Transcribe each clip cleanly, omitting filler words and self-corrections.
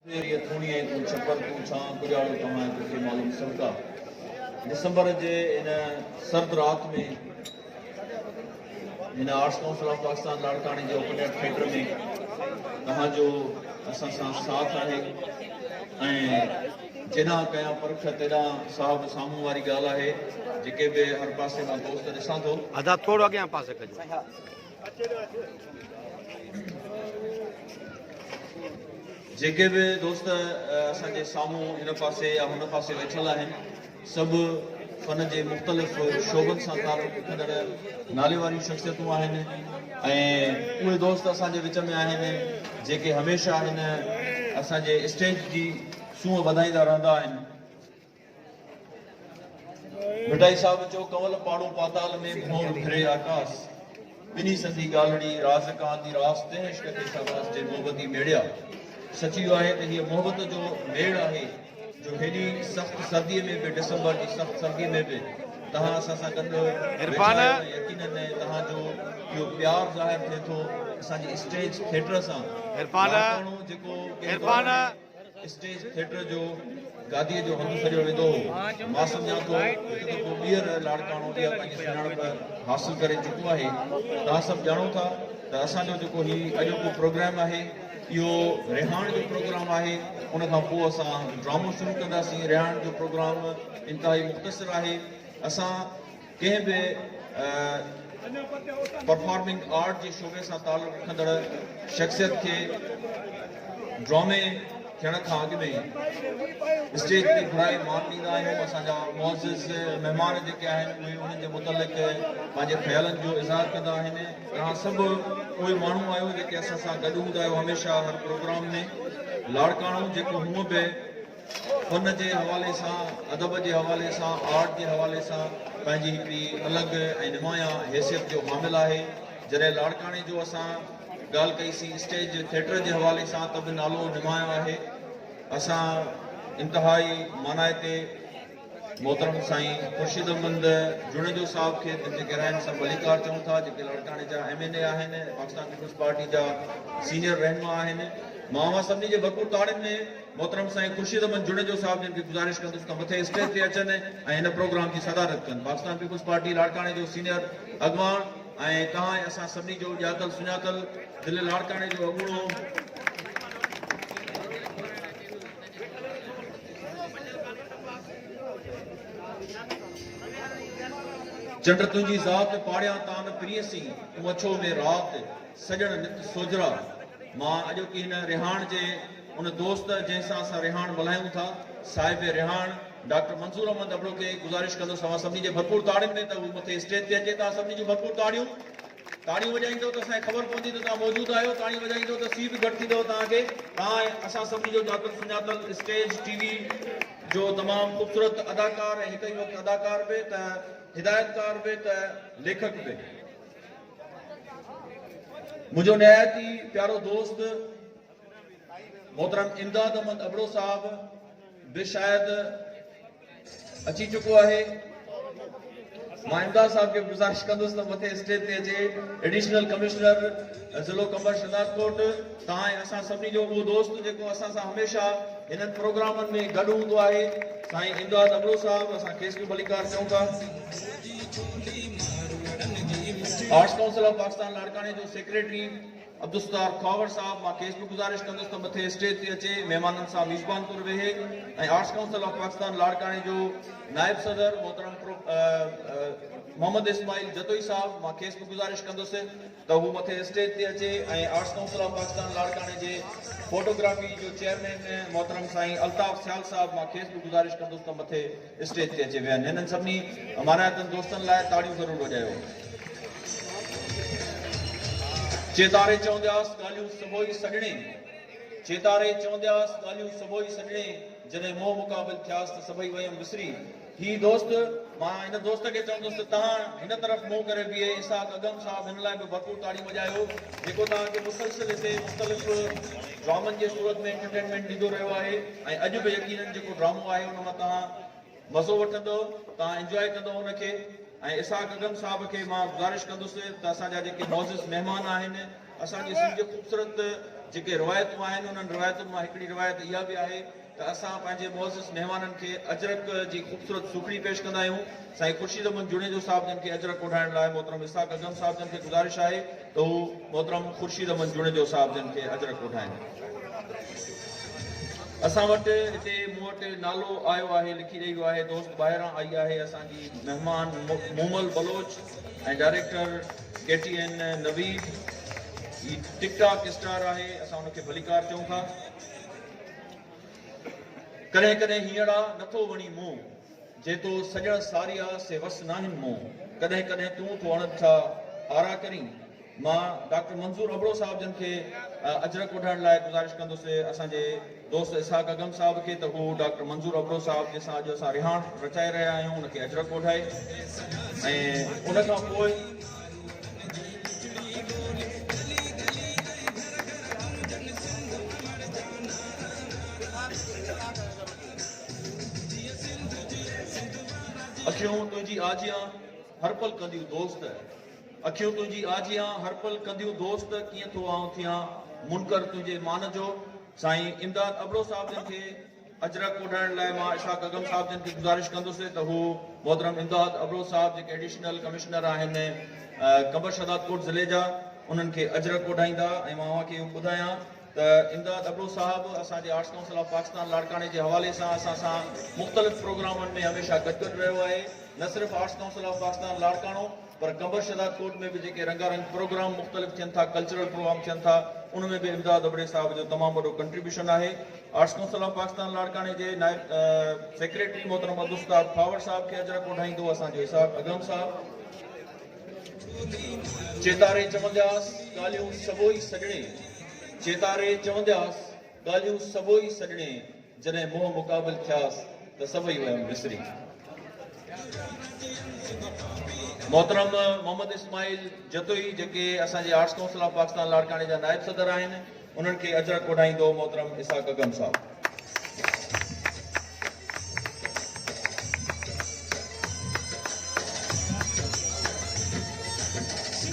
ये थोड़ी है कुछ छप्पर कुछ हाँ कुछ आलू कमाए कुछ मालूम सबका दिसंबर जे इन सर्द रात में इन आर्ट्स काउंसिल ऑफ पाकिस्तान लाड़काने जो ओपन एयर थिएटर में तहां जो असां साथ है जिना कया परख तेरा साहब सामू वारी गाल है जेके भी हर पासे मां दोस्त ॾिसां थो आधा थोड़ा अॻियां पासे कजो जेके भी दोस्त असांजे साम्हूं इन पासे या हुन पासे वेठल आहिनि सभु फन जे मुख़्तलिफ़ शोबनि सां तालुक़ रखंदड़ नाले वारियूं शख़्सियतूं आहिनि ऐं उहे दोस्त असांजे विच में आहिनि जेके हमेशह आहिनि असांजे स्टेज जी सूंहं वधाईंदा रहंदा आहिनि। मिठाई साहब चयो कंवल पाड़ो पाताल में भोर फिरे आकाश ॿिन्ही संधी ॻाल्हिड़ी राज़ कांदी रास ते इश्क खे शाबाश जे मोहबती मेड़िया सची आहे त हीअ मोहबत जो मेड़ आहे जो हेॾी सख़्त सर्दीअ में बि डिसंबर जी सख़्त सर्दीअ में बि तव्हां असां सां गॾु यकीनन तव्हांजो इहो प्यार ज़ाहिर थिए थो असांजी स्टेज थिएटर सां जेको स्टेज थिएटर जो गादीअ जो हंधु सॼो वेंदो हो मां सम्झां थो हिकु दफ़ो ॿीहर लाड़काणो इहा पंहिंजी सुञाणप हासिल करे चुको आहे। तव्हां सभु ॼाणो था त असांजो जेको हीउ अॼोको प्रोग्राम आहे इहो रिहाण जो प्रोग्राम आहे उन खां पोइ असां ड्रामो शुरू कंदासीं। रिहाण जो प्रोग्राम इंतिहाई मुख़्तसिर आहे। असां कंहिं बि परफॉर्मिंग आर्ट जे शोबे सां तालुक़ रखंदड़ शख़्सियत खे ड्रामे थियण खां अॻु में स्टेज ते घुराए मान ॾींदा आहियूं। असांजा मुअज़्ज़िज़ महिमान जेके आहिनि उहे उन्हनि जे मुतलिक़ पंहिंजे ख़्यालनि जो इज़हार कंदा आहिनि। तव्हां सभु उहे माण्हू आहियो जेके असां सां गॾु हूंदा आहियो हमेशह हर प्रोग्राम में। लाड़काणो जेको हूअं बि फन जे हवाले सां अदब जे हवाले सां आर्ट जे हवाले सां पंहिंजी हिकिड़ी अलॻि ऐं नुमाया हैसियत जो हामिल आहे। जॾहिं लाड़काणे जो असां ॻाल्हि कईसीं स्टेज थिएटर जे हवाले सां त बि नालो नुमायो आहे। असां इंतिहाई मानाए ते मोहतरम साईं ख़ुर्शीद अहमद जुणेजो साहब खे जेके रहनि सभु वलीकार चऊं था जेके लाड़काणे जा MNA आहिनि पाकिस्तान पीपुल्स पार्टी जा सीनियर रहनुमा आहिनि। मां सभिनी जे भरपूर ताड़ियुनि में मोहतरम साईं ख़ुर्शीद अहमद जुणेजो साहब जिन खे गुज़ारिश कंदुसि त मथे स्टेज ते अचनि ऐं हिन प्रोग्राम जी सदारत कनि। पाकिस्तान पीपुल्स पार्टी लाड़काणे जो सीनियर अॻवान ऐं तव्हां असां सभिनी जो ॼातल सुञातल दिलि लाड़काणे जो अॻूणो चंड तुंहिंजी ज़ात पाड़िया तान प्रियसी तूं अछो में रात सजण नित सोजरा। मां अॼोकी हिन रिहाण जे उन दोस्त जंहिंसां असां रिहाण मल्हायूं था साहिब रिहाण डॉक्टर मंसूर अहमद अबड़ो खे गुज़ारिश कंदुसि तव्हां सभिनी जे भरपूर ताड़ियुनि में त उहो मथे स्टेज ते अचे। तव्हां सभिनी जूं भरपूर ताड़ियूं वॼाईंदव त असांखे ख़बर पवंदी त तव्हां मौजूदु आहियो। ताड़ियूं वॼाईंदव त सी बि घटि थींदव तव्हांखे। तव्हां असां सभिनी जो ॼातल सुञातल स्टेज TV जो तमामु ख़ूबसूरत अदाकार ऐं हिकु ई वक़्तु अदाकार बि त हिदायतकार बि त लेखक बि मुंहिंजो निहायती प्यारो दोस्त मोहतरम इमदाद अहमद अबड़ो साहब बि शायदि अची चुको आहे। मां इमदाद साहब खे गुज़ारिश कंदुसि त मथे स्टेज ते अचे। एडिशनल कमिश्नर ज़िलो कंबर शहनाजकोट तव्हां असां सभिनी जो उहो दोस्त जेको असां सां हमेशह हिननि प्रोग्रामनि में गॾु हूंदो आहे साईं इमदाद अबड़ो साहब असां खेसि बि भलीकार चऊं था। आर्ट्स काउंसिल ऑफ पाकिस्तान लाड़काणे जो सेक्रेटरी अब्दुलस्तार खॉवर साहब मां खेसि बि गुज़ारिश कंदुसि त मथे स्टेज ते अचे महिमाननि सां मेज़बान तौरु वेहे। ऐं आर्ट्स काउंसिल ऑफ पाकिस्तान लाड़काणे जो नायब सदर मोहतरम मोहम्मद इस्माइल जतोई साहब मां खेसि बि गुज़ारिश कंदुसि त हू मथे स्टेज ते अचे। ऐं आर्ट्स काउंसिल ऑफ पाकिस्तान लाड़काणे जे फोटोग्राफी जो चेयरमैन मोहतरम साईं अल्ताफ़ सियाल साहब मां खेसि बि गुज़ारिश कंदुसि त मथे स्टेज ते अचे विया। हिननि सभिनी मानायतनि दोस्तनि लाइ ताड़ियूं ज़रूरु वॼायो। चेतारे चवंदासीं ॻाल्हियूं सुबुह सॼणे चेतारे चवंदासीं ॻाल्हियूं सुबुह सॼणे जॾहिं मोह मुक़ाबिल थियासीं त सभई वयमि विसरी। ही दोस्त मां हिन दोस्त खे चवंदुसि त तव्हां हिन तरफ़ मुंहुं करे बीहे। इसाक अगम साहब हिन लाइ बि भरपूर ताड़ियूं वॼायो जेको तव्हांखे मुसलसिल हिते मुख़्तलिफ़ ड्रामनि जे सूरत में एंटरटेनमेंट ॾींदो रहियो आहे। ऐं अॼु बि यकीनन जेको ड्रामो आहे उन मां तव्हां मज़ो वठंदो तव्हां इंजॉय कंदो उनखे। ऐं इसाक अगम साहब खे मां गुज़ारिश कंदुसि त असांजा जेके मुअज़्ज़िज़ महिमान आहिनि असांजे सिंध ख़ूबसूरत जेके रिवायतूं आहिनि उन्हनि रिवायतुनि मां हिकिड़ी रिवायत इहा बि आहे त असां पंहिंजे मुअज़्ज़िज़ महिमाननि खे अजरक जी ख़ूबसूरत सुखड़ी पेश कंदा आहियूं। साईं ख़ुर्शीद अहमद जुनेजो साहब जन खे अजरक ओढ़ाइण लाइ मोहतरम इसाक अगम साहब जन खे गुज़ारिश आहे त हू मोहतरम ख़ुर्शीद अहमद जुनेजो साहब जन खे अजरक ओढ़ाइनि। असां वटि हिते मूं वटि नालो आयो आहे, लिखी ॾेई वियो आहे, दोस्त ॿाहिरां आई आहे असांजी महिमान मोमल बलोच ऐं डायरेक्टर KTN नवीद। ही टिकटॉक स्टार आहे, असां हुनखे भलीकार चऊं था। कॾहिं कॾहिं हींअर नथो वणी मूं जेतो सॼण सारिया से वस नाहिनि मूं, कॾहिं कॾहिं तूं थो अण छा आरा करीं। मां डॉक्टर मंज़ूर अबड़ो साहब जन खे अजरक ओढ़ाइण लाइ गुज़ारिश कंदुसि असांजे दोस्त इसाक अगम साहब खे त हू डॉक्टर मंज़ूर अबड़ो साहब जंहिंसां अॼु असां रिहाण रचाए रहिया आहियूं उनखे अजरक ओढ़ाए ऐं उन खां पोइ अखियूं तुंहिंजी आजियां हर पल कंदियूं दोस्त, अखियूं तुंहिंजी आजियां हर पल कंदियूं दोस्त, कीअं थो आऊं थियां मुनकर तुंहिंजे मान जो। साईं इमदाद अबड़ो साहब जन खे अजरक ओढ़ाइण लाइ मां इशाक अगम साहब जन खे गुज़ारिश कंदुसि त हू मोहतरम इमदाद अबड़ो साहब जेके एडिशनल कमिश्नर आहिनि कंबर शदादकोट ज़िले जा, उन्हनि खे अजरक ओढ़ाईंदा। ऐं मां खे ॿुधायां त इमदाद अबड़ो साहब असांजे आर्ट्स काउंसिल ऑफ पाकिस्तान लाड़काणे जे हवाले सां असां सां मुख़्तलिफ़ प्रोग्रामनि में हमेशह गॾु रहियो आहे। न सिर्फ़ु arts Council of Pakistan Larkana पर कंबर शदादकोट में भी जेके रंगारंग प्रोग्राम मुख़्तलिफ़ थियनि था, कल्चरल प्रोग्राम थियनि था, उनमें भी इमदाद अबड़े साहब जो तमामु वॾो कंट्रीब्यूशन आहे। आर्ट्स काउंसिल ऑफ पाकिस्तान लाड़काणे जे नायब सेक्रेटरी मोहतरम अब्दुस्तार फावर साहब खे अजरक ओढ़ाईंदो असांजो इसाक अगम साहब। चेतारे चवंदास ॻाल्हियूं सबोई सॼणे, चेतारे चवंदास ॻाल्हियूं सबोई सॼणे, जॾहिं मोह मुक़ाबिल थियास त सभई वयमि विसरी। मोहतरम मोहम्मद इस्माइल जतोई जेके असांजे आर्ट्स काउंसिल ऑफ पाकिस्तान लाड़काणे जा नायब सदर आहिनि, उन्हनि खे अजरक ओढ़ाईंदो मोहतरम इसाक अगम साहब।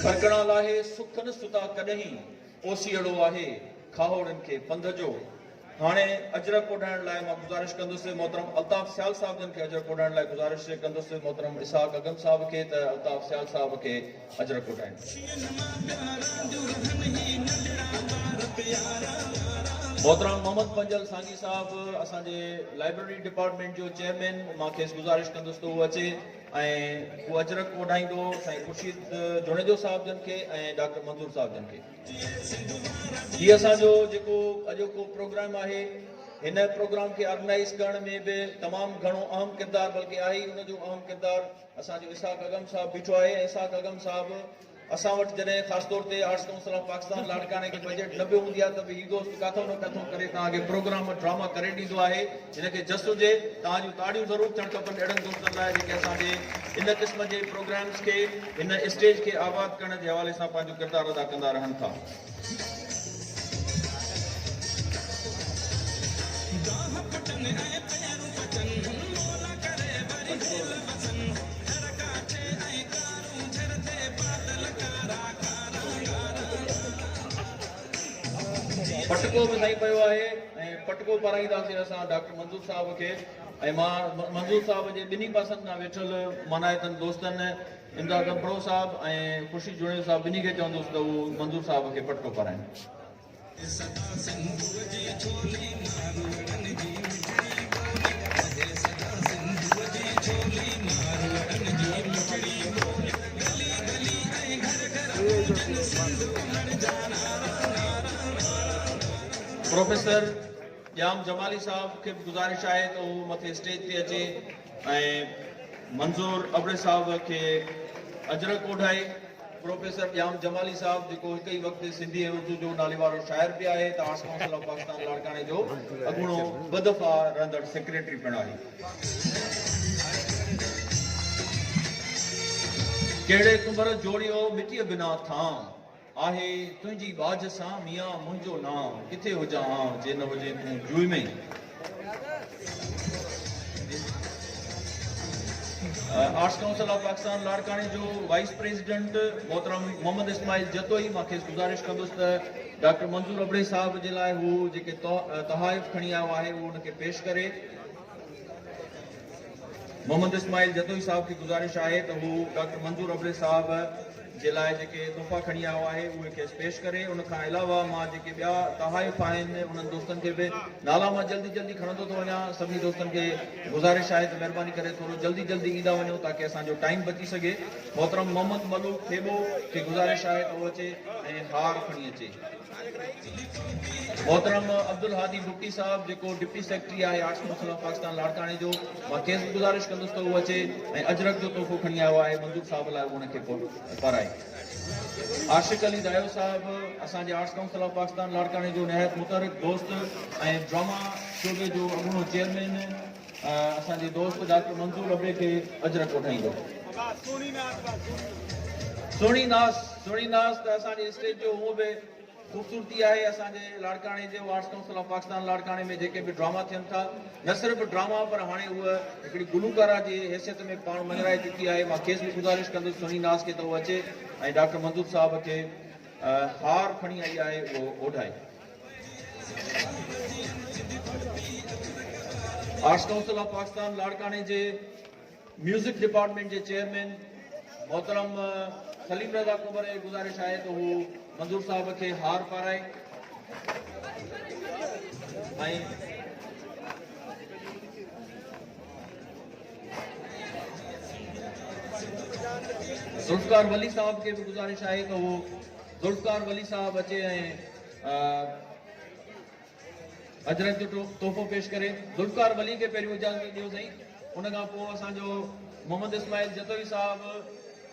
खरकणा लाहे सुख न सुता कॾहिं, ओसीअड़ो आहे खाहोड़नि खे पंध जो। हाणे अजरक ओढ़ाइण लाइ मां गुज़ारिश कंदुसि मोहतरम अल्ताफ़ सियाल साहब जन खे अजरक ओढ़ाइण लाइ गुज़ारिश कंदुसि मोहतरम इसाक अगम साहब खे त अल्ताफ़ सियाल साहब खे अजरक ओढ़ाइण। मोहतरम मोहम्मद पंजल सांगी साहब असांजे लाइब्रेरी डिपार्टमेंट जो चेयरमैन, मां खेसि गुज़ारिश कंदुसि त उहो अचे ऐं उहो अजरक ओढ़ाईंदो साईं ख़ुर्शीद जुनेजो साहब जन खे ऐं डॉक्टर मंज़ूर साहब जन खे। हीअ असांजो जेको अॼोको प्रोग्राम आहे, हिन प्रोग्राम खे ऑर्गेनाइज़ करण में बि तमामु घणो अहम किरदारु बल्कि आहे ई उनजो अहम किरदारु असांजो इसाक अगम साहब बीठो आहे। इसाक अगम साहब असां वटि जॾहिं ख़ासि तौर ते आर्ट्स काउंसिल ऑफ पाकिस्तान लाड़काणे खे बजट न बि हूंदी आहे त बि हीउ दोस्त काथो न काथो करे तव्हांखे प्रोग्राम ड्रामा करे ॾींदो आहे। हिनखे जस हुजे, तव्हांजूं ताड़ियूं ज़रूरु थियणु खपनि अहिड़नि दोस्तनि लाइ जेके असांजे इन क़िस्म जे प्रोग्राम्स खे, हिन स्टेज खे आबाद करण जे हवाले सां पंहिंजो किरदारु अदा कंदा रहनि था। पटको बि साईं पियो आहे ऐं पटको पाराईंदासीं असां डॉक्टर मंज़ूर साहब खे। ऐं मां मंज़ूर साहब जे ॿिन्ही पासनि खां वेठल मानायतनि दोस्तनि इमदाद अबड़ो साहब ऐं ख़ुर्शीद जुनेजो साहब ॿिन्ही खे चवंदुसि त उहो मंज़ूर साहब खे पटको पाराइनि। प्रोफेसर जाम जमाली साहब खे बि गुज़ारिश आहे त उहो मथे स्टेज ते अचे ऐं मंज़ूर अबड़े साहब खे अजरक ओढ़ाए। प्रोफेसर जाम जमाली साहब जेको हिकु ई वक़्तु सिंधी ऐं उर्दू जो नाले वारो शाइर बि आहे, त आर्ट्स काउंसिल ऑफ पाकिस्तान लाड़काणे जो अॻूणो ॿ दफ़ा रहंदड़ सेक्रेटरी पिणु आहे। कहिड़े कुंभर जोड़ियो मिटीअ बिना थां, आहे तुंहिंजी बाज सां मियां मुंहिंजो नाम, किथे हुजां जे न हुजे तूं जुई में। आर्ट्स काउंसिल ऑफ पाकिस्तान लाड़काणे जो वाइस प्रेसिडेंट मोहतरम मोहम्मद इस्माइल जतोई, मां खेसि गुज़ारिश कंदुसि त डॉक्टर मंजूर अबड़े साहब जे लाइ हू जेके तहाइफ खणी आयो आहे उहो उनखे पेश करे। मोहम्मद इस्माइल जतोई साहब की गुजारिश है तो हू डॉक्टर मंजूर अबड़े साहब जे लाइ जेके तोहफ़ा खणी आयो आहे उहे खेसि पेश करे। उन खां अलावा मां जेके ॿिया तहाइफ आहिनि उन्हनि दोस्तनि खे बि नाला मां जल्दी जल्दी खणंदो थो वञा। सभिनी दोस्तनि खे गुज़ारिश आहे त महिरबानी करे थोरो जल्दी जल्दी ईंदा वञो ताकि असांजो टाइम बची सघे। मोहतरम मोहम्मद मलूक खेबो खे गुज़ारिश आहे त उहो अचे ऐं हार खणी अचे। मोहतरम अब्दुल हादी बुट्टी साहब जेको डिप्टी सेक्रेटरी आहे आर्ट्स काउंसिल ऑफ पाकिस्तान लाड़काणे जो, मां खेसि गुज़ारिश कंदुसि त उहो अचे ऐं अजरक जो तोहफ़ो खणी आयो आहे मंजूर साहब लाइ उनखे पाराए। आशिक अली दायो साहब असांजे आर्ट्स काउंसिल ऑफ पाकिस्तान लाड़काणे जो निहायत मुतहरिक दोस्त ऐं ड्रामा शोबे जो अॻूणो चेयरमैन असांजे दोस्त डॉक्टर मंजूर अबड़े खे अजरक वठाईंदो। सोणी नास त असांजे स्टेज जो उहो बि खूबसूरती है। असांजे लाड़काणे जो आर्ट्स काउंसिल ऑफ पाकिस्तान लाड़काणे में जेके भी ड्रामा थियनि था, न सिर्फ ड्रामा पर हाणे उहा हिकिड़ी गुलूकारा जी हैसियत में पाण मञराए चुकी आहे। मां खेसि बि गुज़ारिश कंदुसि सोनी नास खे त उहो अचे ऐं डॉक्टर मंजूर साहब खे हार खणी आई आहे उहो ओढ़ाए। आर्ट्स काउंसिल ऑफ पाकिस्तान लाड़काणे जे म्यूज़िक डिपार्टमेंट जे चेयरमैन मोहतरम सलीम रज़ा कुंवर जी गुज़ारिश है तो हू मंजूर साहब के हार पाराए। जुल्फकार वली साहब के भी गुज़ारिश है तो वो जुल्फकार वली साहब अचे अजरक जो तोहफ़ो पेश करे। जुल्फकार वली के पहिरियों इजाज़त ॾियो सही। उन खां पोइ असांजो मोहम्मद इस्माइल जतोई साहब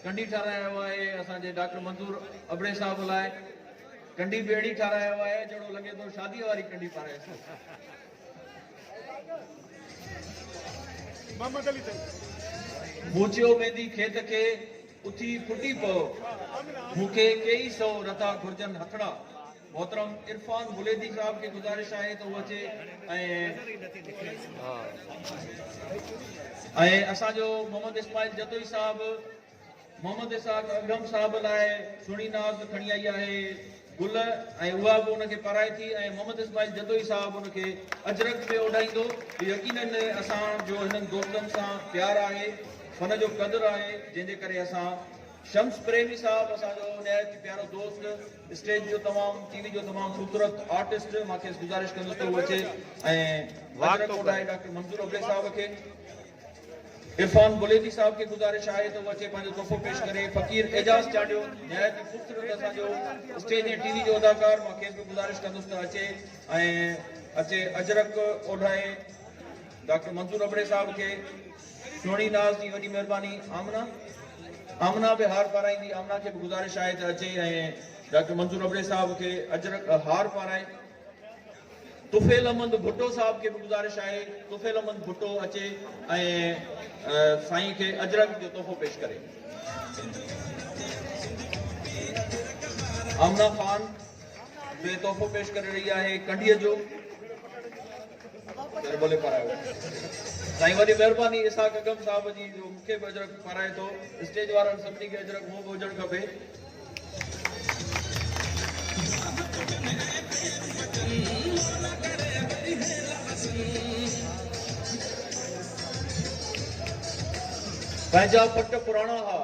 कंडी ठारायो है असांजे डॉक्टर मंजूर अबड़े साहब लाइ। कंडी बेड़ी ठारायो है जहिड़ो लगे तो शादी वारी कंडी पाराए। मूचियो मेंदी खेत के उथी फुटी पो मूंखे कई सौ रथा घुर्जन हथड़ा। मोहतरम इरफान बुलेदी साहब की गुज़ारिश है तो वो अचे ऐं असांजो मोहम्मद इस्माइल जतोई साहब मोहम्मद इसाक अगम साहब लाइ सुणी नाज़ खणी आई आहे गुल ऐं उहा बि उनखे पाराए थी ऐं मोहम्मद इस्माइल जतोई साहब उनखे अजरक में ओढ़ाईंदो। यकीनन असांजो हिननि दोस्तनि सां प्यार आहे, फन जो क़दुरु आहे, जंहिंजे करे असां शम्स प्रेमी साहब असांजो निहायत प्यारो दोस्त स्टेज जो तमामु टीवी जो तमामु ख़ूबसूरत आर्टिस्ट मां खेसि गुज़ारिश कंदुसि त उहो अचे ऐं अजरक ओढ़ाए डॉक्टर मंजूर अबड़े साहब खे। इरफान बुलेदी साहब की गुज़ारिश है तो अचे पंहिंजो तोहफ़ो पेश करे। फ़कीर एजाज चाडियो निहायत ख़ूबसूरत असांजो स्टेज ऐं टीवी जो अदाकार मां खेसि बि गुज़ारिश कंदुसि त अचे अजरक ओढ़ाए डॉक्टर मंजूर अबड़े साहब के। सोणी नाज़ जी वॾी महिरबानी। आमना भी हार पाराईंदी। आमना के भी गुज़ारिश है तो अचे ऐं डॉक्टर मंजूर अबड़े साहब के अजरक हार पाराए। तुफेल अहमद भुट्टो साहब के भी गुज़ारिश है तुफेल अहमद भुट्टो अचे ऐं साईं के अजरक जो तोहफ़ो पेश करे। आमना खान बि तोहफ़ो पेश करे रही है कंडीअ जो। बोले पारायो साईं वॾी महिरबानी। इसाक अगम साहब जी जो मूंखे बि अजरक पाराए थो। स्टेज वारनि सभिनी खे अजरक मुंहुं बि हुजणु खपे। पंहिंजा पट पुराणा हा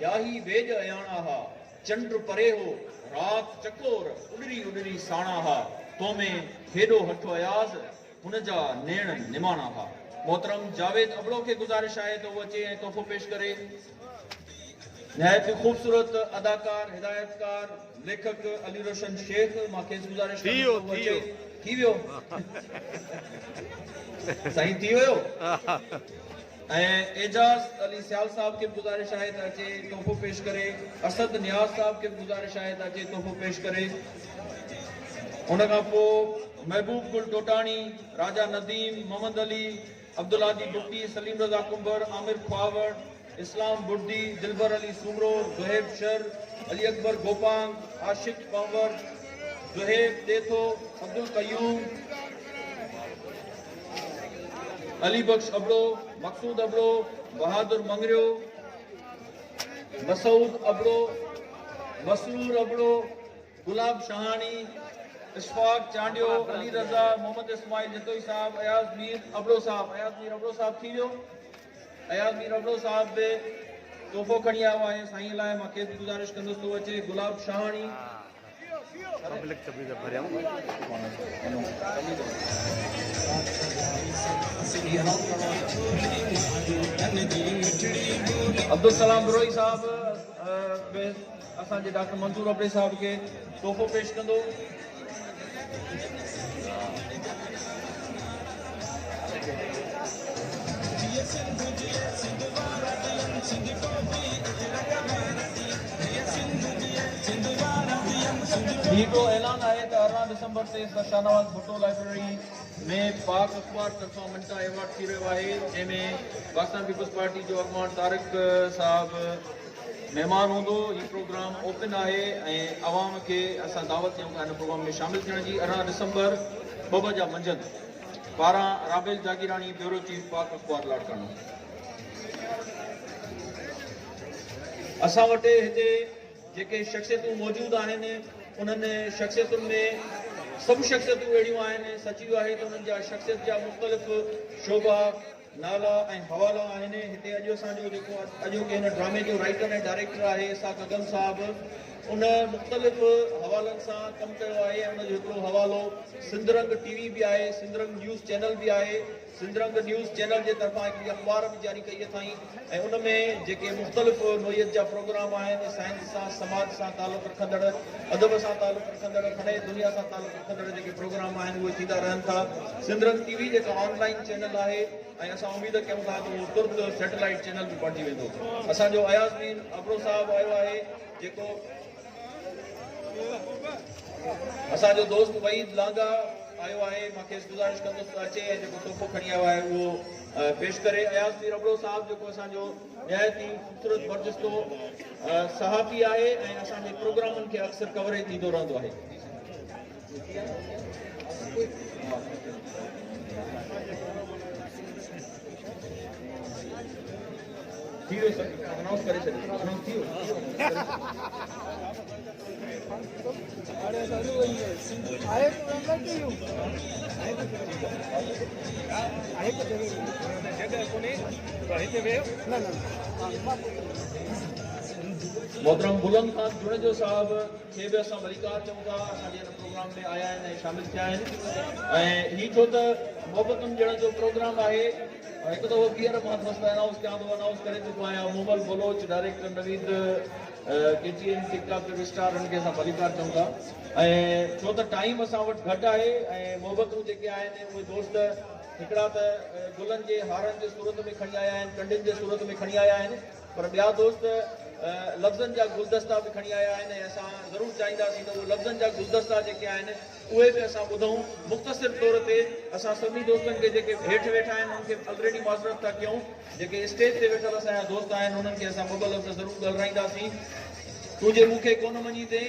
याही वेज अयाणा हा चंड परे हो रात चकोर उडरी उडरी साणा हा तो में हेडो हठ अयाज हुन जा नेण निमाणा हा। मोहतरम जावेद अबड़ो के गुज़ारिश है तो वो अचे ऐं तोहफ़ो पेश करे। निहायत खूबसूरत अदाकार हिदायतकार लेखक अली रोशन शेख मां खेसि गुज़ारिश थी वियो साईं थी वियो। एजाज अली सियाल साहब के गुज़ारिश है तो अचे तोहफ़ो पेश करे। असद नियाज साहब के गुज़ारिश है तो अचे तोहफ़ो पेश करे। उन खां पोइ महबूब गुल टोटाणी राजा नदीम मोहम्मद अली अब्दुल हादी बुट्टी सलीम रज़ा कुंवर आमिर ख्वावड़ इस्लाम बुर्दी दिलबर अली सुमरो ज़ुहैब शर अली अकबर गोपांग आशिक पंवर ज़ुहैब देथो अब्दुल कयूम अली बख्श अबड़ो मकसूद अबड़ो बहादुर मंगरियो मसूद अबड़ो मसरूर अबड़ो गुलाब शहानी इशफाक चांडियो, अली रजा, मोहम्मद इस्माइल जतोई साहब, अयाज मीर अबड़ो साहब थी वियो। अयाज मीर अबड़ो साहब बि तोहफ़ो खणी आयो आहे साईं लाइ। मां खेसि गुज़ारिश कंदुसि तो अचे। गुलाब शाहाणी अब्दुल सलाम बुरोई साहब असांजे डॉक्टर मंसूर अबड़े साहब के तोहफ़ो पेश कंदो। हीरो ऐलान है तो 18 दिसंबर से शाहनवाज भुट्टो लाइब्रेरी में पाक अखबार तरफा मंटा अवार्ड थी रहियो आहे, जंहिंमें पाकिस्तान पीपल्स पार्टी जो अॻवान तारिक साहब मेहमान हूंदो। ये प्रोग्राम ओपन है ऐं अवाम के असां दावत ॾियूं था हिन प्रोग्राम में शामिल थियण जी। 18 दिसंबर 2 बजे मंझंदि पारां राबेल जागीरानी, ब्यूरो चीफ पाक अखबार लाड़काना। असां वटि हिते जेके शख्सियतूं मौजूद आहिनि उन्हनि शख्सियतुनि में सभु शख्सियतूं अहिड़ियूं आहिनि, सची आहे त उन्हनि जा शख्सियत जा मुख़्तलिफ़ शोबा नाला ऐं हवाला आहिनि। हिते अॼु असांजो जेको अॼोके हिन ड्रामे जो राइटर ऐं डायरेक्टर आहे इसाक अगम साहब, उन मुख़्तलिफ़ हवालनि सां कमु कयो आहे। उनजो हिकिड़ो हवालो सिंधरंग टीवी बि आहे, सिंधरंग न्यूज़ चैनल बि आहे। सिंधरंग न्यूज़ चैनल जे तरफ़ां हिकिड़ी अख़बार बि जारी कई अथई ऐं उन में जेके मुख़्तलिफ़ नोयत जा प्रोग्राम आहिनि, साइंस सां, समाज सां तालुक़ु रखंदड़, अदब सां तालुक़ु रखंदड़, फने दुनिया सां तालुक़ु रखंदड़ जेके प्रोग्राम आहिनि उहे थींदा रहनि था। सिंधरंग टीवी जेका ऑनलाइन चैनल आहे ऐं असां उमेद कयूं था त उहो तुर्त सैटेलाइट चैनल बि बणिजी वेंदो। असांजो अयाज़ मीर अबड़ो साहब आयो आहे, जेको असांजो दोस्त वहीद लांगा आयो आहे। मां खेसि गुज़ारिश कंदुसि त अचे ऐं जेको तोहफ़ो खणी आयो आहे उहो पेश करे। अयाज़ मीर अबड़ो साहब जेको असांजो निहायत ई ख़ूबसूरत बर्जस्तो सहाफ़ी आहे ऐं असांजे प्रोग्रामनि खे अक्सर कवरेज ॾींदो रहंदो आहे। थी वियो सर, अनाउंस करे छॾियो, अनाउंस थी वियो। मोहतरम बुलंद खान जुड़ेजो साहब खे बि असां वरीकार चऊं था, असांजे हिन प्रोग्राम में आया आहिनि ऐं शामिल थिया आहिनि। ऐं हीअ छो त मोहबतुनि ॼण जो प्रोग्राम आहे। हिकु दफ़ो ॿीहर मां मसला अनाउंस कयां थो, अनाउंस करे चुको आहियां। Momal Baloch director Naveed KTN TikTok ते स्टार खे असां वरीकार चऊं था। ऐं छो त टाइम असां वटि घटि आहे ऐं मोहबतूं जेके आहिनि उहे दोस्त हिकिड़ा त गुलनि जे हारनि जे सूरत में खणी आया आहिनि, कंडियुनि जे सूरत में खणी आया आहिनि, पर ॿिया दोस्त लफ़्ज़नि जा गुलदस्ता बि खणी आया आहिनि ऐं असां ज़रूरु चाहींदासीं त उहे लफ़्ज़नि जा गुलदस्ता जेके आहिनि उहे बि असां ॿुधूं। मुख़्तसिर तौर ते असां सभिनी दोस्तनि खे जेके हेठि वेठा आहिनि उन्हनि खे ऑलरेडी माज़रत था कयूं, जेके स्टेज ते वेठल असांजा दोस्त आहिनि उन्हनि खे असां ॿ लफ़्ज़ ज़रूरु ॻाल्हाईंदासीं। तुंहिंजे मूंखे कोन मञींदे,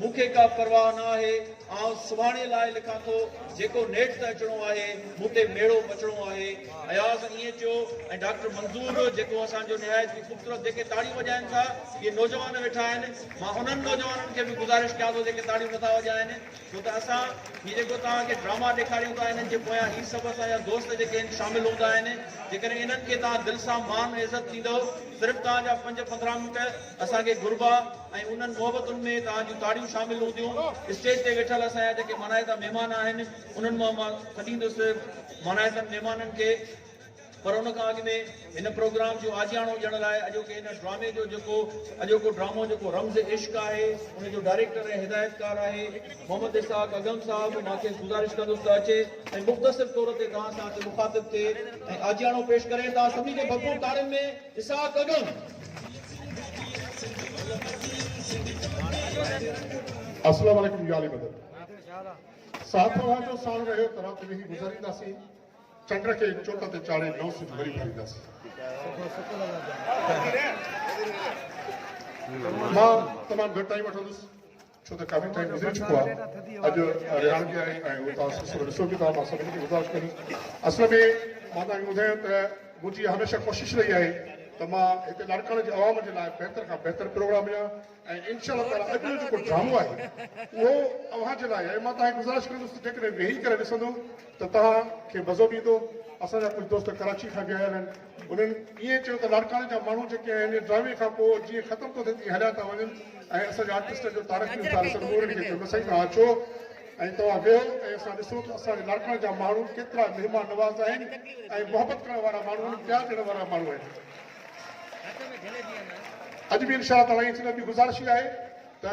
मूंखे का परवाह न आहे, आउं सुभाणे लाइ लिखां थो, जेको नेठ ते अचिणो आहे मूं ते मेड़ो बचणो आहे। अयाज़ ईअं चयो ऐं डॉक्टर मंज़ूर जेको असांजो निहायत ई ख़ूबसूरत जेके ताड़ियूं वॼाइनि था, इहे नौजवान वेठा आहिनि, मां उन्हनि नौजवाननि खे बि गुज़ारिश कयां थो जेके ताड़ियूं नथा वॼाइनि, छो त असां हीअ जेको तव्हांखे ड्रामा ॾेखारियूं था हिननि जे पोयां ही सभु असांजा दोस्त जेके आहिनि शामिल हूंदा आहिनि। जेकॾहिं इन्हनि खे तव्हां दिलि सां मान इज़त ॾींदव, सिर्फ़ु तव्हांजा 5-15 मिंट असांखे घुर्बा ऐं उन्हनि मोहबतुनि में तव्हांजूं ताड़ियूं शामिल हूंदियूं। स्टेज ते वेठल असांजा जेके मनाइता महिमान आहिनि उन्हनि मां छॾींदुसि मनाइतनि महिमाननि खे, पर उन खां अॻु में हिन प्रोग्राम जो आजियाणो ॾियण लाइ अॼोके हिन ड्रामे जो जेको अॼोको ड्रामो जेको रम्ज़ इश्क आहे उनजो डायरेक्टर ऐं हिदायतकार आहे मोहम्मद इसाक अगम साहब। मूंखे गुज़ारिश कंदुसि त अचे ऐं मुख़्तसिर तौर ते तव्हां सां मुखातिब थिए ऐं आजियाणो पेश करे। तव्हां सभिनी खे भरपूर ताड़ियुनि में इसाक अगम। अस्सलाम वालेकुम याली मदद साथ जो साण रहियो तरह ते ही गुज़ारींदासीं, चंड खे चोट ते चाढ़े नौ सिध वरी भरींदासीं। मां तमामु घटि टाइम वठंदुसि छो त काफ़ी टाइम गुज़री चुको आहे। अॼु रिहान खे आहे ऐं उहो तव्हां सभु ॾिसो बि था। मां सभिनी खे गुज़ारिश कंदुसि, असल में मां तव्हांखे ॿुधायां त मुंहिंजी हमेशह कोशिशि रही आहे त त मां हिते लाड़काणे जे आवाम जे लाइ बहितर खां बहितर प्रोग्राम या ऐं इंशाअल्लाह ताला अॼु जो जेको ड्रामो आहे उहो अव्हां जे लाइ आहे। मां तव्हांखे गुज़ारिश कंदुसि जेकॾहिं वेही करे ॾिसंदो त तव्हांखे मज़ो बि ईंदो। असांजा कुझु दोस्त कराची खां बि आयल आहिनि, उन्हनि ईअं चयो त लाड़काणे जा माण्हू जेके आहिनि ड्रामे खां पोइ जीअं ख़तमु थो थिए तीअं हलिया था वञनि ऐं असांजे आर्टिस्ट जो तारीफ़ बि था ॾिसनि। उन्हनि खे चयो साईं तव्हां अचो ऐं तव्हां वेहो ऐं असां ॾिसूं त असांजे लाड़काणे जा माण्हू केतिरा महिमान नवाज़ आहिनि ऐं मोहबत करण वारा माण्हू आहिनि, प्यार ॾियण वारा माण्हू आहिनि। अॼु बि इनशा ताला ईअं थींदो। ॿी गुज़ारिश ई आहे त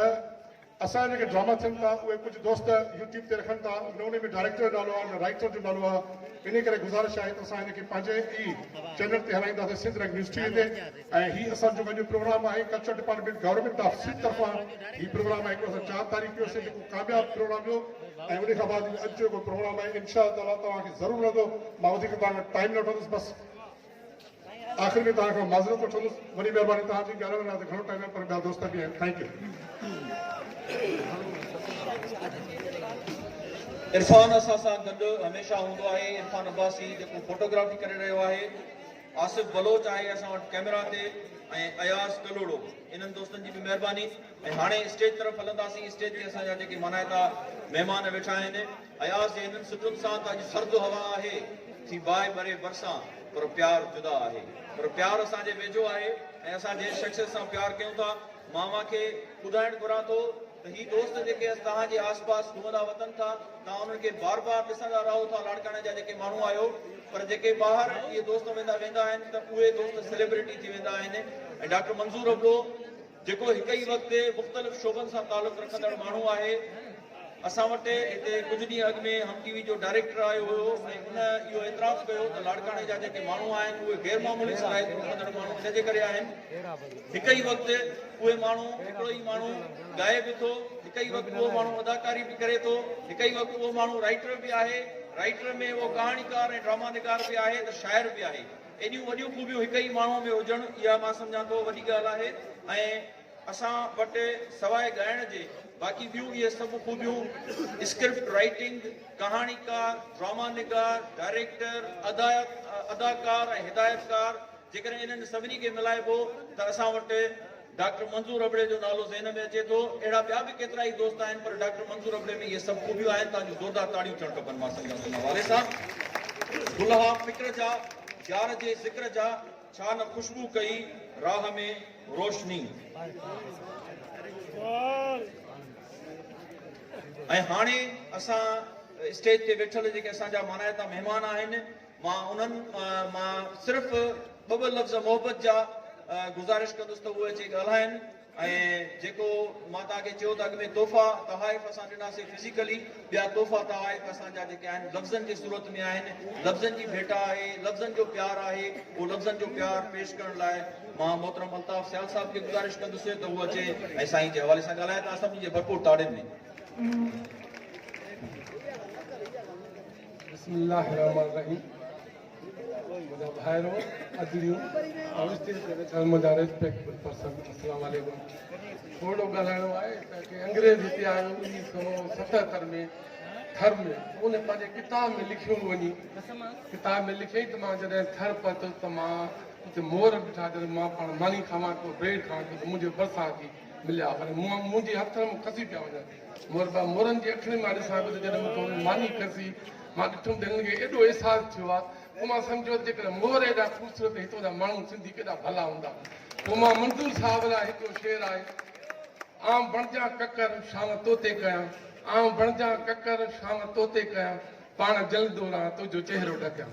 असांजा जेके ड्रामा थियनि था उहे कुझु दोस्त यूट्यूब ते रखनि था, न उन में डायरेक्टर जो नालो आहे न राइटर जो नालो आहे। इन करे गुज़ारिश आहे त असां हिनखे पंहिंजे ई चैनल ते हलाईंदासीं, सिंध रंग न्यूज़ टीवी ते। ऐं हीउ असांजो पंहिंजो प्रोग्राम आहे culture department government of Sindh तरफ़ां हीउ प्रोग्राम आहे हिकिड़ो। असां 4 तारीख़ जो असां जेको कामयाबु प्रोग्राम हो ऐं उन खां बाद अॼु जेको प्रोग्राम आहे इनशा ताला तव्हांखे ज़रूरु लॻंदो। मां वधीक तव्हांखां टाइम न वठंदुसि, बसि आख़िर में तव्हां खां माज़रत वठंदुसि। वॾी महिरबानी तव्हांजी। ॻाल्हाइण लाइ त घणो टाइम आहे पर ॿिया दोस्त बि आहिनि। Thank U. इरफान असां सां गॾु हमेशह हूंदो आहे। इरफान अब्बासी जेको फोटोग्राफी करे रहियो आहे, आसिफ बलोच आहे असां वटि कैमरा ते, ऐं अयास कलोड़ो। इन्हनि दोस्तनि जी बि महिरबानी। ऐं हाणे स्टेज तरफ़ हलंदासीं। स्टेज ते असांजा जेके मनाइता महिमान वेठा आहिनि, अयास जे हिननि सुठुनि सां त अॼु सर्द हवा आहे थी बाहि भरे बरसां, पर प्यार जुदा आहे। पर प्यार असांजे वेझो आहे ऐं असां जंहिं शख़्सियत सां प्यार कयूं था, मां खे ॿुधाइणु घुरां थो त ही दोस्त जेके तव्हांजे आस पास घुमंदा वतन था, तव्हां उन्हनि खे बार बार ॾिसंदा रहो था। लाड़काणे जा जेके माण्हू आहियो, पर जेके ॿाहिरि इहे दोस्त वेंदा आहिनि त उहे दोस्त सेलिब्रिटी थी वेंदा आहिनि। ऐं डॉक्टर मंज़ूर अबड़ो जेको हिकु ई वक़्तु मुख़्तलिफ़ शोबनि सां तालुक़ रखंदड़ माण्हू आहे, असां वटि हिते कुझु ॾींहं अॻु में हम टीवी जो डायरेक्टर आयो हुयो ऐं उन इहो एतिराफ़ कयो त लाड़काणे जा जेके माण्हू आहिनि उहे गैर मामूली सलाहियत रखंदड़ माण्हू इनजे करे आहिनि। हिकु ई वक़्तु उहे माण्हू, हिकिड़ो ई माण्हू ॻाए बि थो, हिकु ई वक़्तु उहो माण्हू अदाकारी बि करे थो, हिकु ई वक़्तु उहो माण्हू राइटर बि आहे, राइटर में उहो कहाणीकार ऐं ड्रामा निगार बि आहे त शाइर बि आहे। एॾियूं वॾियूं ख़ूबियूं हिकु ई माण्हू में हुजणु, इहा मां सम्झां थो वॾी ॻाल्हि आहे। ऐं असां वटि सवाइ ॻाइण जे बाक़ी ॿियूं इहे सभु ख़ूबियूं स्क्रिप्ट राइटिंग, कहाणीकार, ड्रामा निगार, डायरेक्टर, अदाकार ऐं हिदायतकार, जेकॾहिं इन्हनि सभिनी खे मिलाइबो त असां वटि डॉक्टर मंज़ूर अबड़े जो नालो ज़हन में अचे थो। अहिड़ा ॿिया बि केतिरा ई दोस्त आहिनि, पर डॉक्टर मंज़ूर अबड़े में इहे सभु ख़ूबियूं आहिनि। तव्हांजूं ज़ोरदार ताड़ियूं थियणु खपनि। मां सम्झां थो हवाले सां गुलहा फिक्र जा, यार जे ज़िक्र जा, छा न ख़ुशबू कई राह में रोशनी। ऐं हाणे असां स्टेज ते वेठल जेके असांजा मानाइता महिमान आहिनि, मां सिर्फ़ ॿ लफ़्ज़ मोहबत जा गुज़ारिश कंदुसि त उहे अची ॻाल्हाइनि। ऐं जेको मां तव्हांखे चयो त अॻु में तोहफ़ा तहाइफ़ असां ॾिनासीं फिज़िकली, ॿिया तोहफ़ा तहाइफ़ असांजा जेके आहिनि लफ़्ज़नि जी सूरत में आहिनि। लफ़्ज़नि जी भेट आहे, लफ़्ज़नि जो प्यारु आहे। उहो लफ़्ज़नि जो प्यारु पेश करण लाइ मां मोहतरम अल्ताफ़ सियाल साहिब खे गुज़ारिश कंदुसि त उहो अचे ऐं साईं जे हवाले सां ॻाल्हाए। तव्हां सभिनी जे भरपूर ताड़ियुनि में बिस्मिल्लाहिर्रहमानिर्रहीम। मुंहिंजा भाइरो अदरियूं और स्टेज ते वेठल मुंहिंजा रेस्पेक्टफुल पर्सन, अस्सलाम वालेकुम। थोरो ॻाल्हाइणो आहे त अंग्रेज़ हिते आयो 1977 में थर में, उन पंहिंजे किताब में लिखियो वञी, किताब में लिखियईं त मां जॾहिं थर पहुतुसि त मां हुते मोर ॾिठा, जॾहिं मां पाण मानी खावां को ब्रेड खावां थो त मुंहिंजे भरिसां थी मिलिया, पर मुंहिंजे हथ में खसी पिया वञनि। मोरनि जी अखियुनि मां ॾिसां पियो त जॾहिं मूंखे मानी खसी, मां ॾिठुमि त हिननि खे एॾो अहसासु थियो आहे। पोइ मां सम्झो जेकॾहिं मोर एॾा ख़ूबसूरत हितां जा माण्हू सिंधी केॾा भला हूंदा। पोइ मां मंज़ूर साहिब लाइ हिकिड़ो शेर आहे, आम बणिजां ककर शाम तोते कयां, आम बणिजां ककर शाम तोते कयां, पाण जलंदो रहां तुंहिंजो चहिरो ढकियां।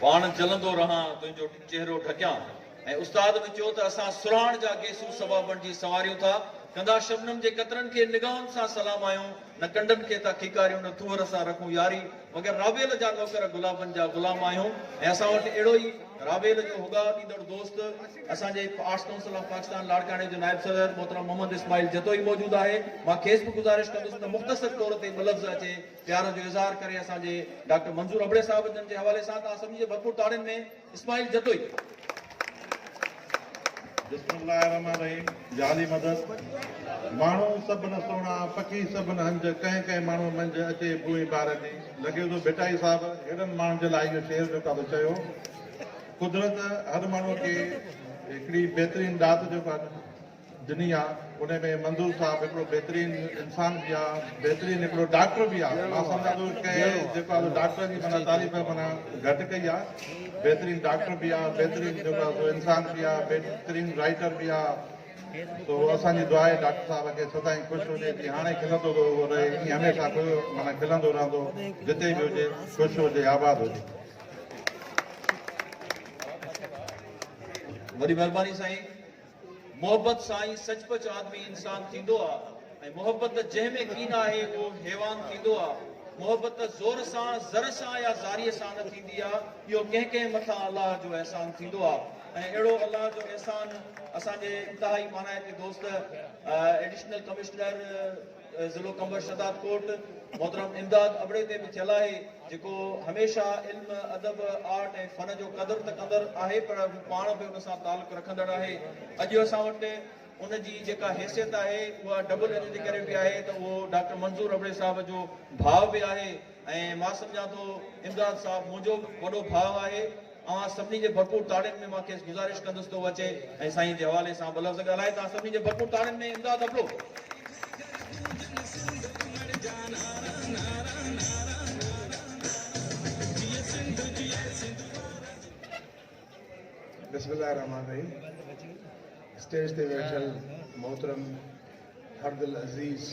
पाण जलंदो रहां तुंहिंजो चहिरो ढकियां। ऐं उस्ताद बि चयो त असां सुराण जा गेसू सवा बणिजी संवारियूं था, कंदा शबनम जे कतरनि खे निगाहनि सां सलाम आहियूं, न कंडनि खे था खिकारियूं, न थूअर सां रखूं यारी, मगर राबेल जा नौकर गुलाबनि जा गुलाम आहियूं। ऐं असां वटि अहिड़ो ई राबेल जो हुगा ॾींदड़ दोस्त असांजे आर्ट्स काउंसिल ऑफ पाकिस्तान लाड़काणे जो नायब सदर मोहतरम मोहम्मद इस्माइल जतोई मौजूदु आहे। मां खेसि बि गुज़ारिश कंदुसि त मुख़्तसर तौर ते ॿ लफ़्ज़ अचे प्यार जो इज़हार करे असांजे डॉक्टर मंज़ूर अबड़े साहिब जे हवाले सां। तव्हां सभिनी जे भरपूर ताड़ियुनि में इस्माइल जतोई। अस्सलाम वालेकुम। थोरो ॻाल्हाइणो आहे त अंग्रेज़ हिते आयो 1977 में थर में, उन पंहिंजे किताब में लिखियो वञी, किताब में लिखियईं त मां जॾहिं थर पहुतुसि त मां इस्माइल जतोई। बिस्मिल्लाहिर्रहमानिर्रहीम। जाली मदद माण्हू सभु न सुहिणा पखी सभु न हंज कंहिं कंहिं माण्हू मंझि अचे बुई ॿार जी लॻे थो बेटाई साहिबु हेॾनि माण्हुनि जे लाइ इहो शेर जेको आहे चयो कुदरत हर माण्हूअ खे हिकिड़ी बहितरीनु दात जेको आहे ॾिनी आहे उन में मंज़ूर साहिबु हिकिड़ो बहितरीनु इंसान बि आहे बहितरीनु हिकिड़ो डॉक्टर बि आहे मां सम्झां थो कंहिं जेको आहे डॉक्टर जी माना तारीफ़ माना घटि कई आहे बहितरीनु डॉक्टर बि आहे बहितरीनु जेको आहे इंसान बि आहे बहितरीनु राइटर बि आहे तो असांजी दुआ आहे डॉक्टर साहिब खे सदाईं ख़ुशि हुजे कि हाणे खिलंदो थो रहे ईअं हमेशह माना खिलंदो रहंदो जिते बि हुजे ख़ुशि हुजे आबाद हुजे। वॾी महिरबानी साईं। मोहब्बत साईं सचपच आदमी इंसान थींदो आहे ऐं मोहब्बत जंहिंमें कीन आहे उहो हैवान थींदो आहे। मोहब्बत ज़ोर सां ज़र सां या ज़ारीअ सां न थींदी आहे इहो कंहिं कंहिं मथां अलाह जो एहसान थींदो आहे ऐं अहिड़ो अलाह जो एहसान असांजे इंतिहाई माना हिते दोस्त एडिशनल कमिश्नर ज़िलो कंबर शदाब कोट मोहतरम इमदाद अबड़े ते बि थियल आहे जेको हमेशह इल्म अदब आर्ट ऐं फन जो क़दुरु त कंदड़ आहे पर पाण बि उन सां तालुक़ रखंदड़ आहे। अॼु असां वटि उनजी जेका हैसियत आहे उहा डबल इन जे करे बि आहे त उहो डॉक्टर मंज़ूर अबड़े साहिब जो भाउ बि आहे ऐं मां सम्झां थो इमदाद साहिबु मुंहिंजो वॾो भाउ आहे। अवां सभिनी जे भरपूर ताड़ियुनि में मां खेसि गुज़ारिश कंदुसि तो अचे ऐं साईं जे हवाले सां ॿ लफ़्ज़ ॻाल्हाए तव्हां सभिनी जे भरपूर ताड़ियुनि में इमदाद अबड़ो। बिस्मिल्लाहिर्रहमानिर्रहीम। स्टेज ते वेठल मोहतरम हरदिल अज़ीज़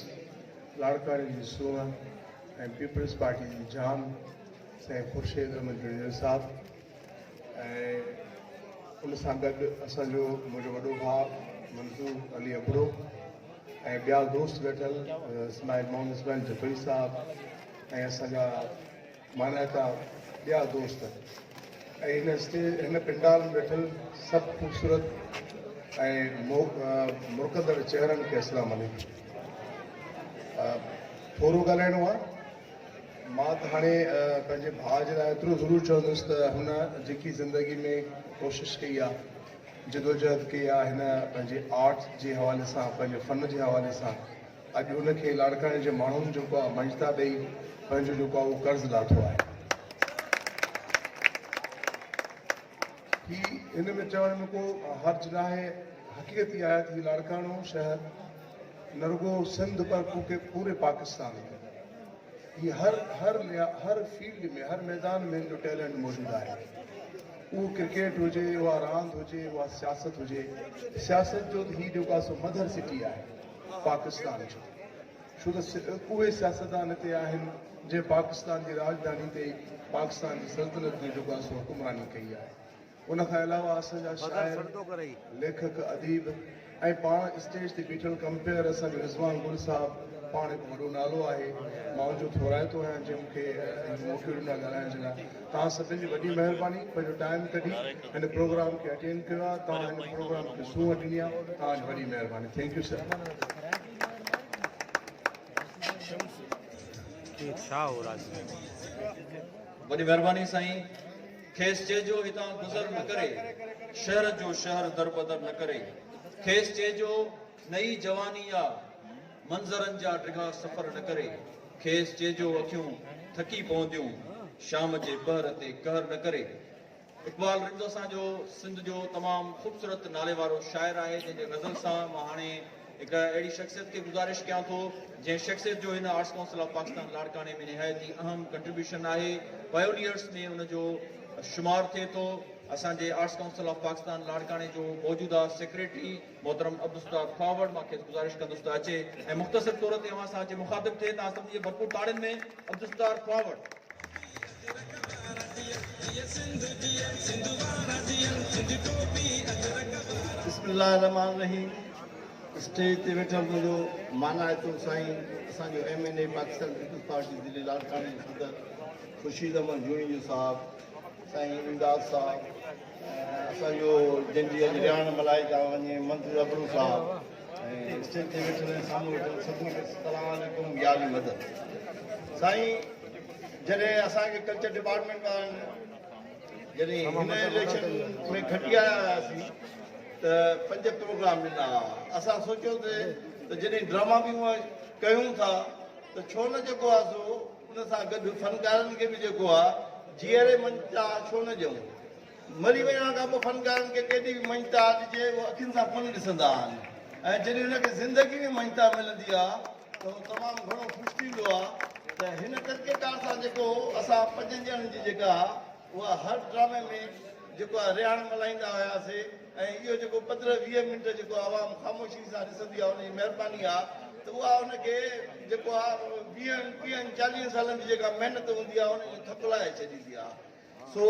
लाड़काणे जी सूह ऐं पीपल्स पार्टी जी जान साईं खुर्शीद अहमद जुनेर साहिबु ऐं उन सां गॾु असांजो मुंहिंजो वॾो भाउ मंसूर अली अबड़ो ऐं ॿिया दोस्त वेठल इस्माइल मोहम्मद इस्माइल जफ़री साहिबु ऐं असांजा मानाता ॿिया दोस्त ऐं हिन पिंडाल में वेठल सभु ख़ूबसूरत ऐं मुरकदड़ चेहरनि खे अस्सलाम वालेकुम। थोरो ॻाल्हाइणो आहे मां त हाणे पंहिंजे भाउ जे लाइ एतिरो ज़रूरु चवंदुसि त हुन जेकी ज़िंदगी में कोशिशि कई आहे जदोजहद कई आहे हिन पंहिंजे आर्ट जे हवाले सां पंहिंजे फ़न जे हवाले सां अॼु उनखे लाड़काणे जे माण्हुनि जेको आहे मंझता ॾेई पंहिंजो जेको आहे उहो कर्ज़ु लाथो आहे। ही इन में चवण में को हर्ज न आहे हक़ीक़त इहा आहे त लाड़काणो शहर न रुगो सिंध पर पूरे पाकिस्तान में ही हर फील्ड में हर मैदान में जो टैलेंट मौजूदु आहे उहो क्रिकेट हुजे उहा रांदि हुजे उहा सियासत हुजे सियासत जो त ही जेको आहे सो मदर सिटी आहे पाकिस्तान जो छो त उहे सियासतदान हिते आहिनि जंहिं पाकिस्तान जी राजधानी ते पाकिस्तान जी सल्तनत में जेको आहे सो हुकुमरानी कई आहे। उन खां अलावा असांजा शाइर लेखक अदीब ऐं पाण स्टेज ते बीठल कंपेयर असांजो रिज़वान गुल साहिबु पाण हिकु वॾो नालो आहे मां उनजो थोराइतो आहियां जंहिं मूंखे मौक़ो ॾिनो ॻाल्हाइण जे लाइ। तव्हां सभिनी जी वॾी महिरबानी पंहिंजो टाइम कढी हिन प्रोग्राम खे अटेंड कयो आहे तव्हां हिन प्रोग्राम खे सूंहं ॾिनी आहे तव्हांजी वॾी महिरबानी। Thank U sir. वॾी महिरबानी साईं। खेसि चइजो हितां गुज़र न करे शहर जो शहर दरबदर न करे खेसि चइजो नई जवानी या मंज़रनि जा डिघा सफ़र न करे खेसि चइजो अखियूं थकी पवंदियूं शाम जे पहर ते कहर न करे। इक़बाल रिंदो असांजो सिंध जो तमामु ख़ूबसूरत नाले वारो शाइर आहे जंहिंजे गज़ल सां मां हाणे हिकु अहिड़ी शख़्सियत खे गुज़ारिश कयां थो जंहिं शख़्सियत जो हिन आर्ट्स काउंसिल ऑफ पाकिस्तान लाड़काणे में निहायती अहम कंट्रीब्यूशन आहे। पायोनियर्स में हुनजो शुमार थिए थो। असांजे आर्ट्स काउंसिल ऑफ पाकिस्तान लाड़काणे जो मौजूदा सेक्रेटरी मोहतरम अब्दुस्तार फॉरवर्ड मां खेसि गुज़ारिश कंदुसि त अचे ऐं मुख़्तसिर तौर ते अवां सां अचे मुखातिब थिए तव्हां सभिनी जे भरपूर ताड़ियुनि में अब्दुस्तार फॉरवर्ड। बिस्मिल्लाहिर्रहमानिर्रहीम। स्टेज ते वेठल मुंहिंजो माना आहे तो साईं असांजो MNA पाकिस्तान पीपल्स पार्टी दिल्ली लाड़काणे जो सदर खुर्शीद अहमद जुनेर साहिबु साईं इमदाद साहिबु असांजो जंहिंजी अॼु ॼाण मल्हाई था वञे मंसूर अबड़ो साहिबु ऐं स्टेज ते वेठल साम्हूं वेठल सभिनी खे अस्सलाम वालेकुम याली मदद। साईं जॾहिं असांखे कल्चर डिपार्टमेंट वारनि जॾहिं हिन इलेक्शन में खटी आया हुआसीं त 5 प्रोग्राम ॾिना। असां सोचियो त जॾहिं ड्रामा बि हूअं कयूं था त छो न जेको आहे सो उन सां गॾु फनकारनि खे बि जेको आहे जीअरे मंचता छो न ॾियूं। मरी वञण खां पोइ फनकारनि खे केॾी बि मंचता ॾिजे उहो अखियुनि सां कोन ॾिसंदा आहिनि, ऐं जॾहिं हुनखे ज़िंदगी में मंचता मिलंदी आहे त उहो तमामु घणो ख़ुशि थींदो आहे। त हिन तरीक़ेकार सां जेको असां 5 ॼणनि जी जेका उहा हर ड्रामे में जेको आहे रिहाण मल्हाईंदा हुआसीं, ऐं इहो जेको 15-20 मिंट जेको आवाम ख़ामोशी सां ॾिसंदी आहे उनजी महिरबानी आहे त उहा हुनखे जेको आहे 20-40 सालनि जी जेका महिनत हूंदी आहे उनखे थकुलाए छॾींदी आहे। सो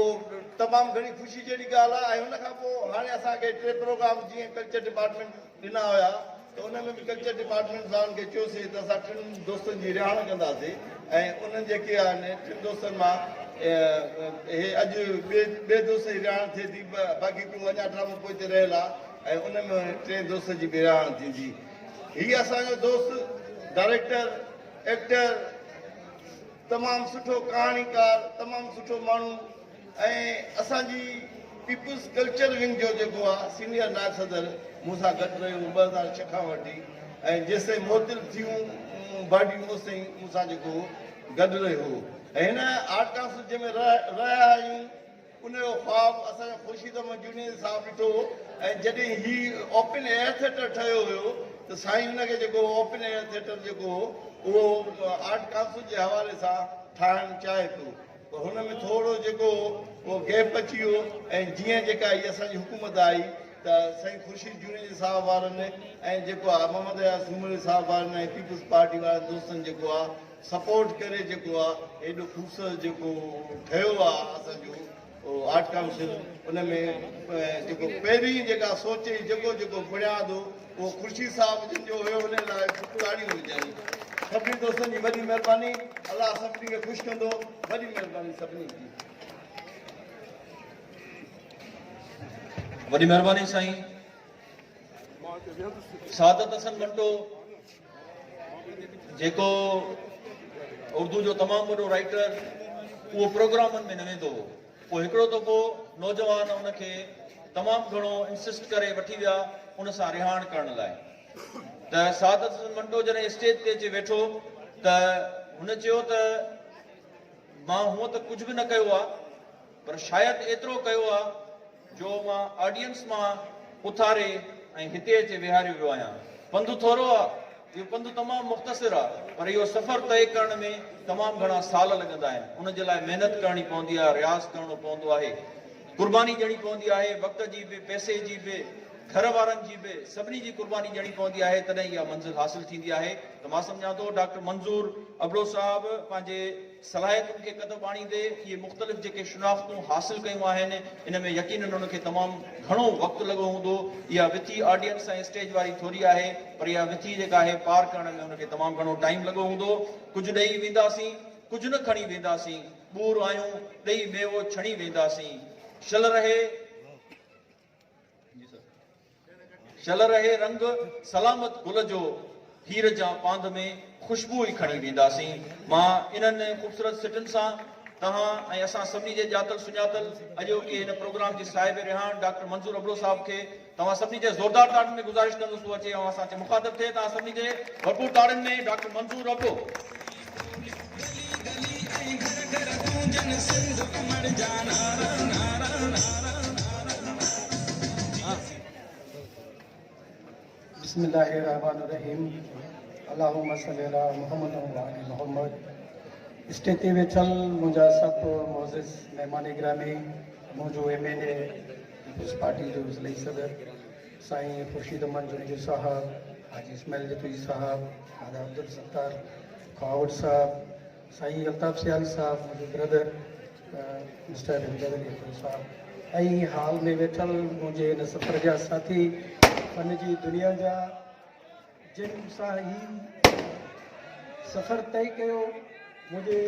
तमामु घणी ख़ुशी जहिड़ी ॻाल्हि आहे। ऐं हुनखां पोइ हाणे असांखे 3 प्रोग्राम जीअं कल्चर डिपार्टमेंट ॾिना हुया त उन में बि कल्चर डिपार्टमेंट वारनि खे चयोसीं त असां 3 दोस्तनि जी रिहाण कंदासीं, ऐं उन्हनि जेके आहिनि 3 दोस्तनि मां हे अॼु ॿिए दोस्त जी रिहाण थिए थी, बाक़ी तूं अञा ड्रामो पोइ ते रहियल आहे, ऐं उन में 3 दोस्त जी बि रिहाण थींदी। हीअ असांजो दोस्त डायरेक्टर, एक्टर, तमामु सुठो कहाणीकार, तमामु सुठो माण्हू, ऐं असांजी पीपुल्स कल्चर विंग जो जेको आहे सीनियर नायब सदर मूंसां गॾु रहियो 2006 खां वठी, ऐं जेसिताईं मोतिल थियूं भाॼियूं ओसिताईं मूंसां जेको गॾु रहियो। ऐं हिन आर्ट काउंसिल जंहिंमें रहिया आहियूं उनजो ख़्वाबु असांजो ख़ुर्शीद मंजूनी साहब ॾिठो, ऐं जॾहिं ही ओपन एयर थिएटर ठहियो हुयो त साईं हुनखे जेको ओपन एयर थिएटर जेको उहो आर्ट काउंसिल जे हवाले सां ठाहिणु चाहे थो, त हुन में थोरो जेको उहो गैप अची वियो। ऐं जीअं जेका इहा असांजी हुकूमत आई त साईं ख़ुर्शीद जूनेजा साहब वारनि ऐं जेको आहे मोहम्मद रियाज़ सूमरी साहब वारनि ऐं पीपुल्स पार्टी वारनि दोस्तनि जेको आहे सपोर्ट करे जेको आहे एॾो ख़ूबसूरत जेको ठहियो आहे असांजो आर्ट काउंसिल। उन में जेको पहिरीं जेका सोचे जेको जेको बुनियादु उहो ख़ुर्शीद साहब जिन जो हुयो, हुन लाइ ताड़ियूं हुजनि। सभिनी दोस्तनि जी वॾी महिरबानी, अलाह सभिनी खे ख़ुशि कंदो। वॾी महिरबानी सभिनी जी। वॾी महिरबानी साईं। सादत हसन मंटो जेको उर्दू जो तमामु वॾो राइटर, उहो प्रोग्रामनि में न वेंदो हो। पोइ हिकिड़ो दफ़ो नौजवान उनखे तमामु घणो इंसिस्ट करे वठी विया उन सां रिहाण करण लाइ। त सादत हसन मंटो जॾहिं स्टेज ते अची वेठो त हुन चयो त मां हूअं त कुझु बि न कयो आहे, पर शायदि एतिरो कयो आहे जो मां ऑडियंस मां उथारे ऐं हिते अची विहारियो वियो आहियां। पंधु थोरो आहे, इहो पंधु तमामु मुख़्तसिर आहे, पर इहो सफ़र तय करण में तमामु घणा साल लॻंदा आहिनि। उन जे लाइ महिनत करणी पवंदी आहे, रियाज़ करणो पवंदो आहे, कुर्बानी ॾियणी पवंदी आहे, वक़्त जी बि, पैसे जी बि, घर वारनि जी बि, सभिनी जी कुर्बानी ॾियणी पवंदी आहे, तॾहिं इहा मंज़िल हासिल थींदी आहे। त मां सम्झां थो डॉक्टर मंज़ूर अबड़ो साहब पंहिंजे सलाहियतुनि खे क़दम आणींदे इहे मुख़्तलिफ़ जेके शिनाख़्तूं हासिल कयूं आहिनि, इन में यकीनन उनखे तमामु घणो वक़्तु लॻो हूंदो। इहा विथी ऑडियंस ऐं स्टेज वारी थोरी आहे, पर इहा विथी जेका आहे पार करण में उनखे तमामु घणो टाइम लॻो हूंदो। कुझु ॾेई वेंदासीं, कुझु न खणी वेंदासीं, ॿूर आहियूं ॾेई मेवो छणी वेंदासीं। शल रहे रंग सलामत गुल जो, हीर जा पांध में खुशबू ई खणी वेंदासीं। मां इन्हनि ख़ूबसूरत सिटनि सां तव्हां ऐं असां सभिनी जे ॼातल सुञातल अॼोके हिन प्रोग्राम जे साहिब रिहान डॉक्टर मंज़ूर अबड़ो साहब खे तव्हां सभिनी जे ज़ोरदार ताड़ियुनि में गुज़ारिश कंदुसि अचे ऐं असांखे मुखातिब थिए। तव्हां सभिनी जे भरपूर ताड़ियुनि में डॉक्टर मंज़ूर अबड़ो। बिस्मिल्लाहिर्रहमानिर्रहीम। अल्लाहुम्मा सल्ली अला मुहम्मद व आलि मुहम्मद। स्टेज ते वेठल मुंहिंजा सभु मोअज़िज़ महिमान गिरामी, मुंहिंजो MNA पीपुल्स पार्टी जो ज़िली सदर साईं ख़ुर्शीद मंजूनी साहब, हाजी इस्माइल जतुई साहब, हाजा अब्दुल सत्तार खावड़ साहब, साईं अल्ताफ़ सियाल साहब, मुंहिंजो ब्रदर मिस्टर अली साहब, ऐं हाल में वेठल मुंहिंजे हिन सफ़र जा साथी फन जी दुनिया जा जिन सां ही सफ़र तय कयो, मुंहिंजे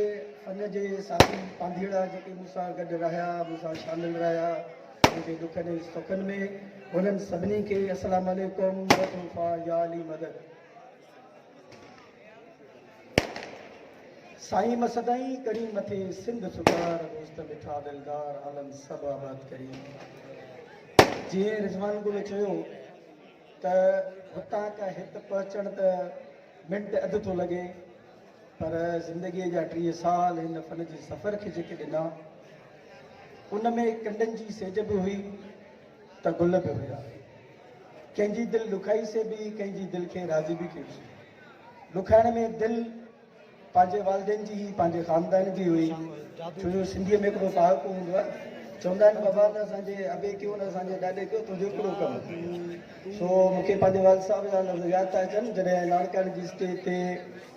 फन जे साथी पांधीड़ा जेके मूंसां गॾु रहिया, मूंसां शामिल रहिया मुंहिंजे दुखनि ऐं सुखनि में, उन्हनि सभिनी खे अस्सलाम वालेकुम वतूफ़ा या अली मदद। साईं मसदाई करी मथे सिंध सुधार, दोस्त मिठा दिलदार, आलम सब आबाद करी। जीअं रिज़वान गुल चयो त हुतां खां हिते पहुचण त मिंट अधु थो लॻे, पर ज़िंदगीअ जा 30 साल हिन फन जे सफ़र खे जेके ॾिना उन में कंडनि जी सेज बि हुई त गुल बि हुया। कंहिंजी दिलि ॾुखाई से बि, कंहिंजी दिलि खे राज़ी बि कयोसीं। ॾुखाइण में दिलि पंहिंजे वालदेन जी, पंहिंजे ख़ानदान जी हुई, छो जो सिंधीअ में हिकिड़ो पहाको हूंदो आहे, चवंदा आहिनि बाबा न असांजे अबे कयो न असांजे ॾाॾे कयो, तुंहिंजो हिकिड़ो कमु। सो मूंखे पंहिंजे वाल साहिब जा लफ़्ज़ यादि था अचनि, जॾहिं लाड़काणे जी स्टेज ते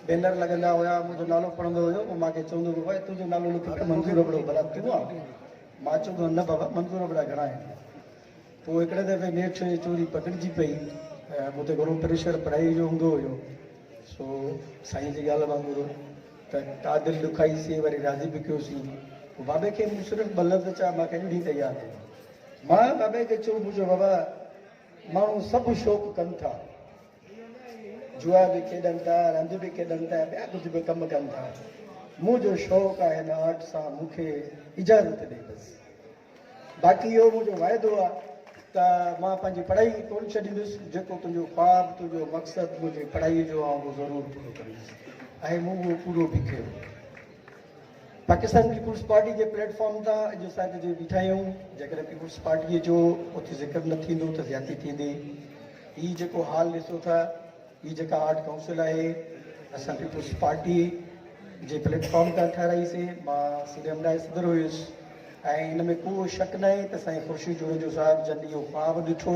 बैनर लॻंदा हुया, मुंहिंजो नालो पढ़ंदो हुयो, पोइ मूंखे चवंदो हुयो भाई तुंहिंजो नालो लिखो त मंज़ूर अबड़ो भला तूं आहे? मां चवंदो न बाबा मंज़ूर अबड़ा घणा आहिनि। पोइ हिकिड़े दफ़े नेठि चोरी पकड़िजी पई ऐं मूं ते घणो प्रेशर पढ़ाई जो हूंदो हुयो। सो साईं जी ॻाल्हि वांगुरु त का दिलि ॾुखाईसीं, वरी राज़ी बि कयोसीं। पोइ बाबे खे मूं सिर्फ़ु ॿ लफ़्ज़ चया, मूंखे अहिड़ी तयार आहे। मां बाबे खे चयो मुंहिंजो बाबा माण्हू सभु शौक़ु कनि था, जुआ बि खेॾनि था, रांदि बि खेॾनि था, ॿिया कुझु बि कमु कनि था। मुंहिंजो शौक़ु आहे हिन आर्ट सां मूंखे इजाज़त ॾे बसि। बाक़ी इहो मुंहिंजो वाइदो आहे त मां पंहिंजी पढ़ाई कोन छॾींदुसि, जेको तुंहिंजो ख्वाबु, तुंहिंजो मक़सदु मुंहिंजी पढ़ाईअ जो आहे उहो ज़रूरु पूरो कंदुसि। ऐं मूं उहो पूरो बि कयो। पाकिस्तान पीपुल्स पार्टी जे प्लेटफॉर्म तां अॼु असां जे बीठा आहियूं। जेकॾहिं पीपुल्स पार्टीअ जो उते ज़िक्र न थींदो त ज़्यादती थींदी। हीअ जेको हाल ॾिसो था, हीअ जेका आर्ट काउंसिल आहे, असां पीपुल्स पार्टी जे प्लेटफॉर्म तां ठाराईसीं। मां CDM सदर हुयुसि ऐं हिन में को शक न आहे त साईं ख़ुर्शीद जुनेजो साहिबु जन इहो ख्वाबु ॾिठो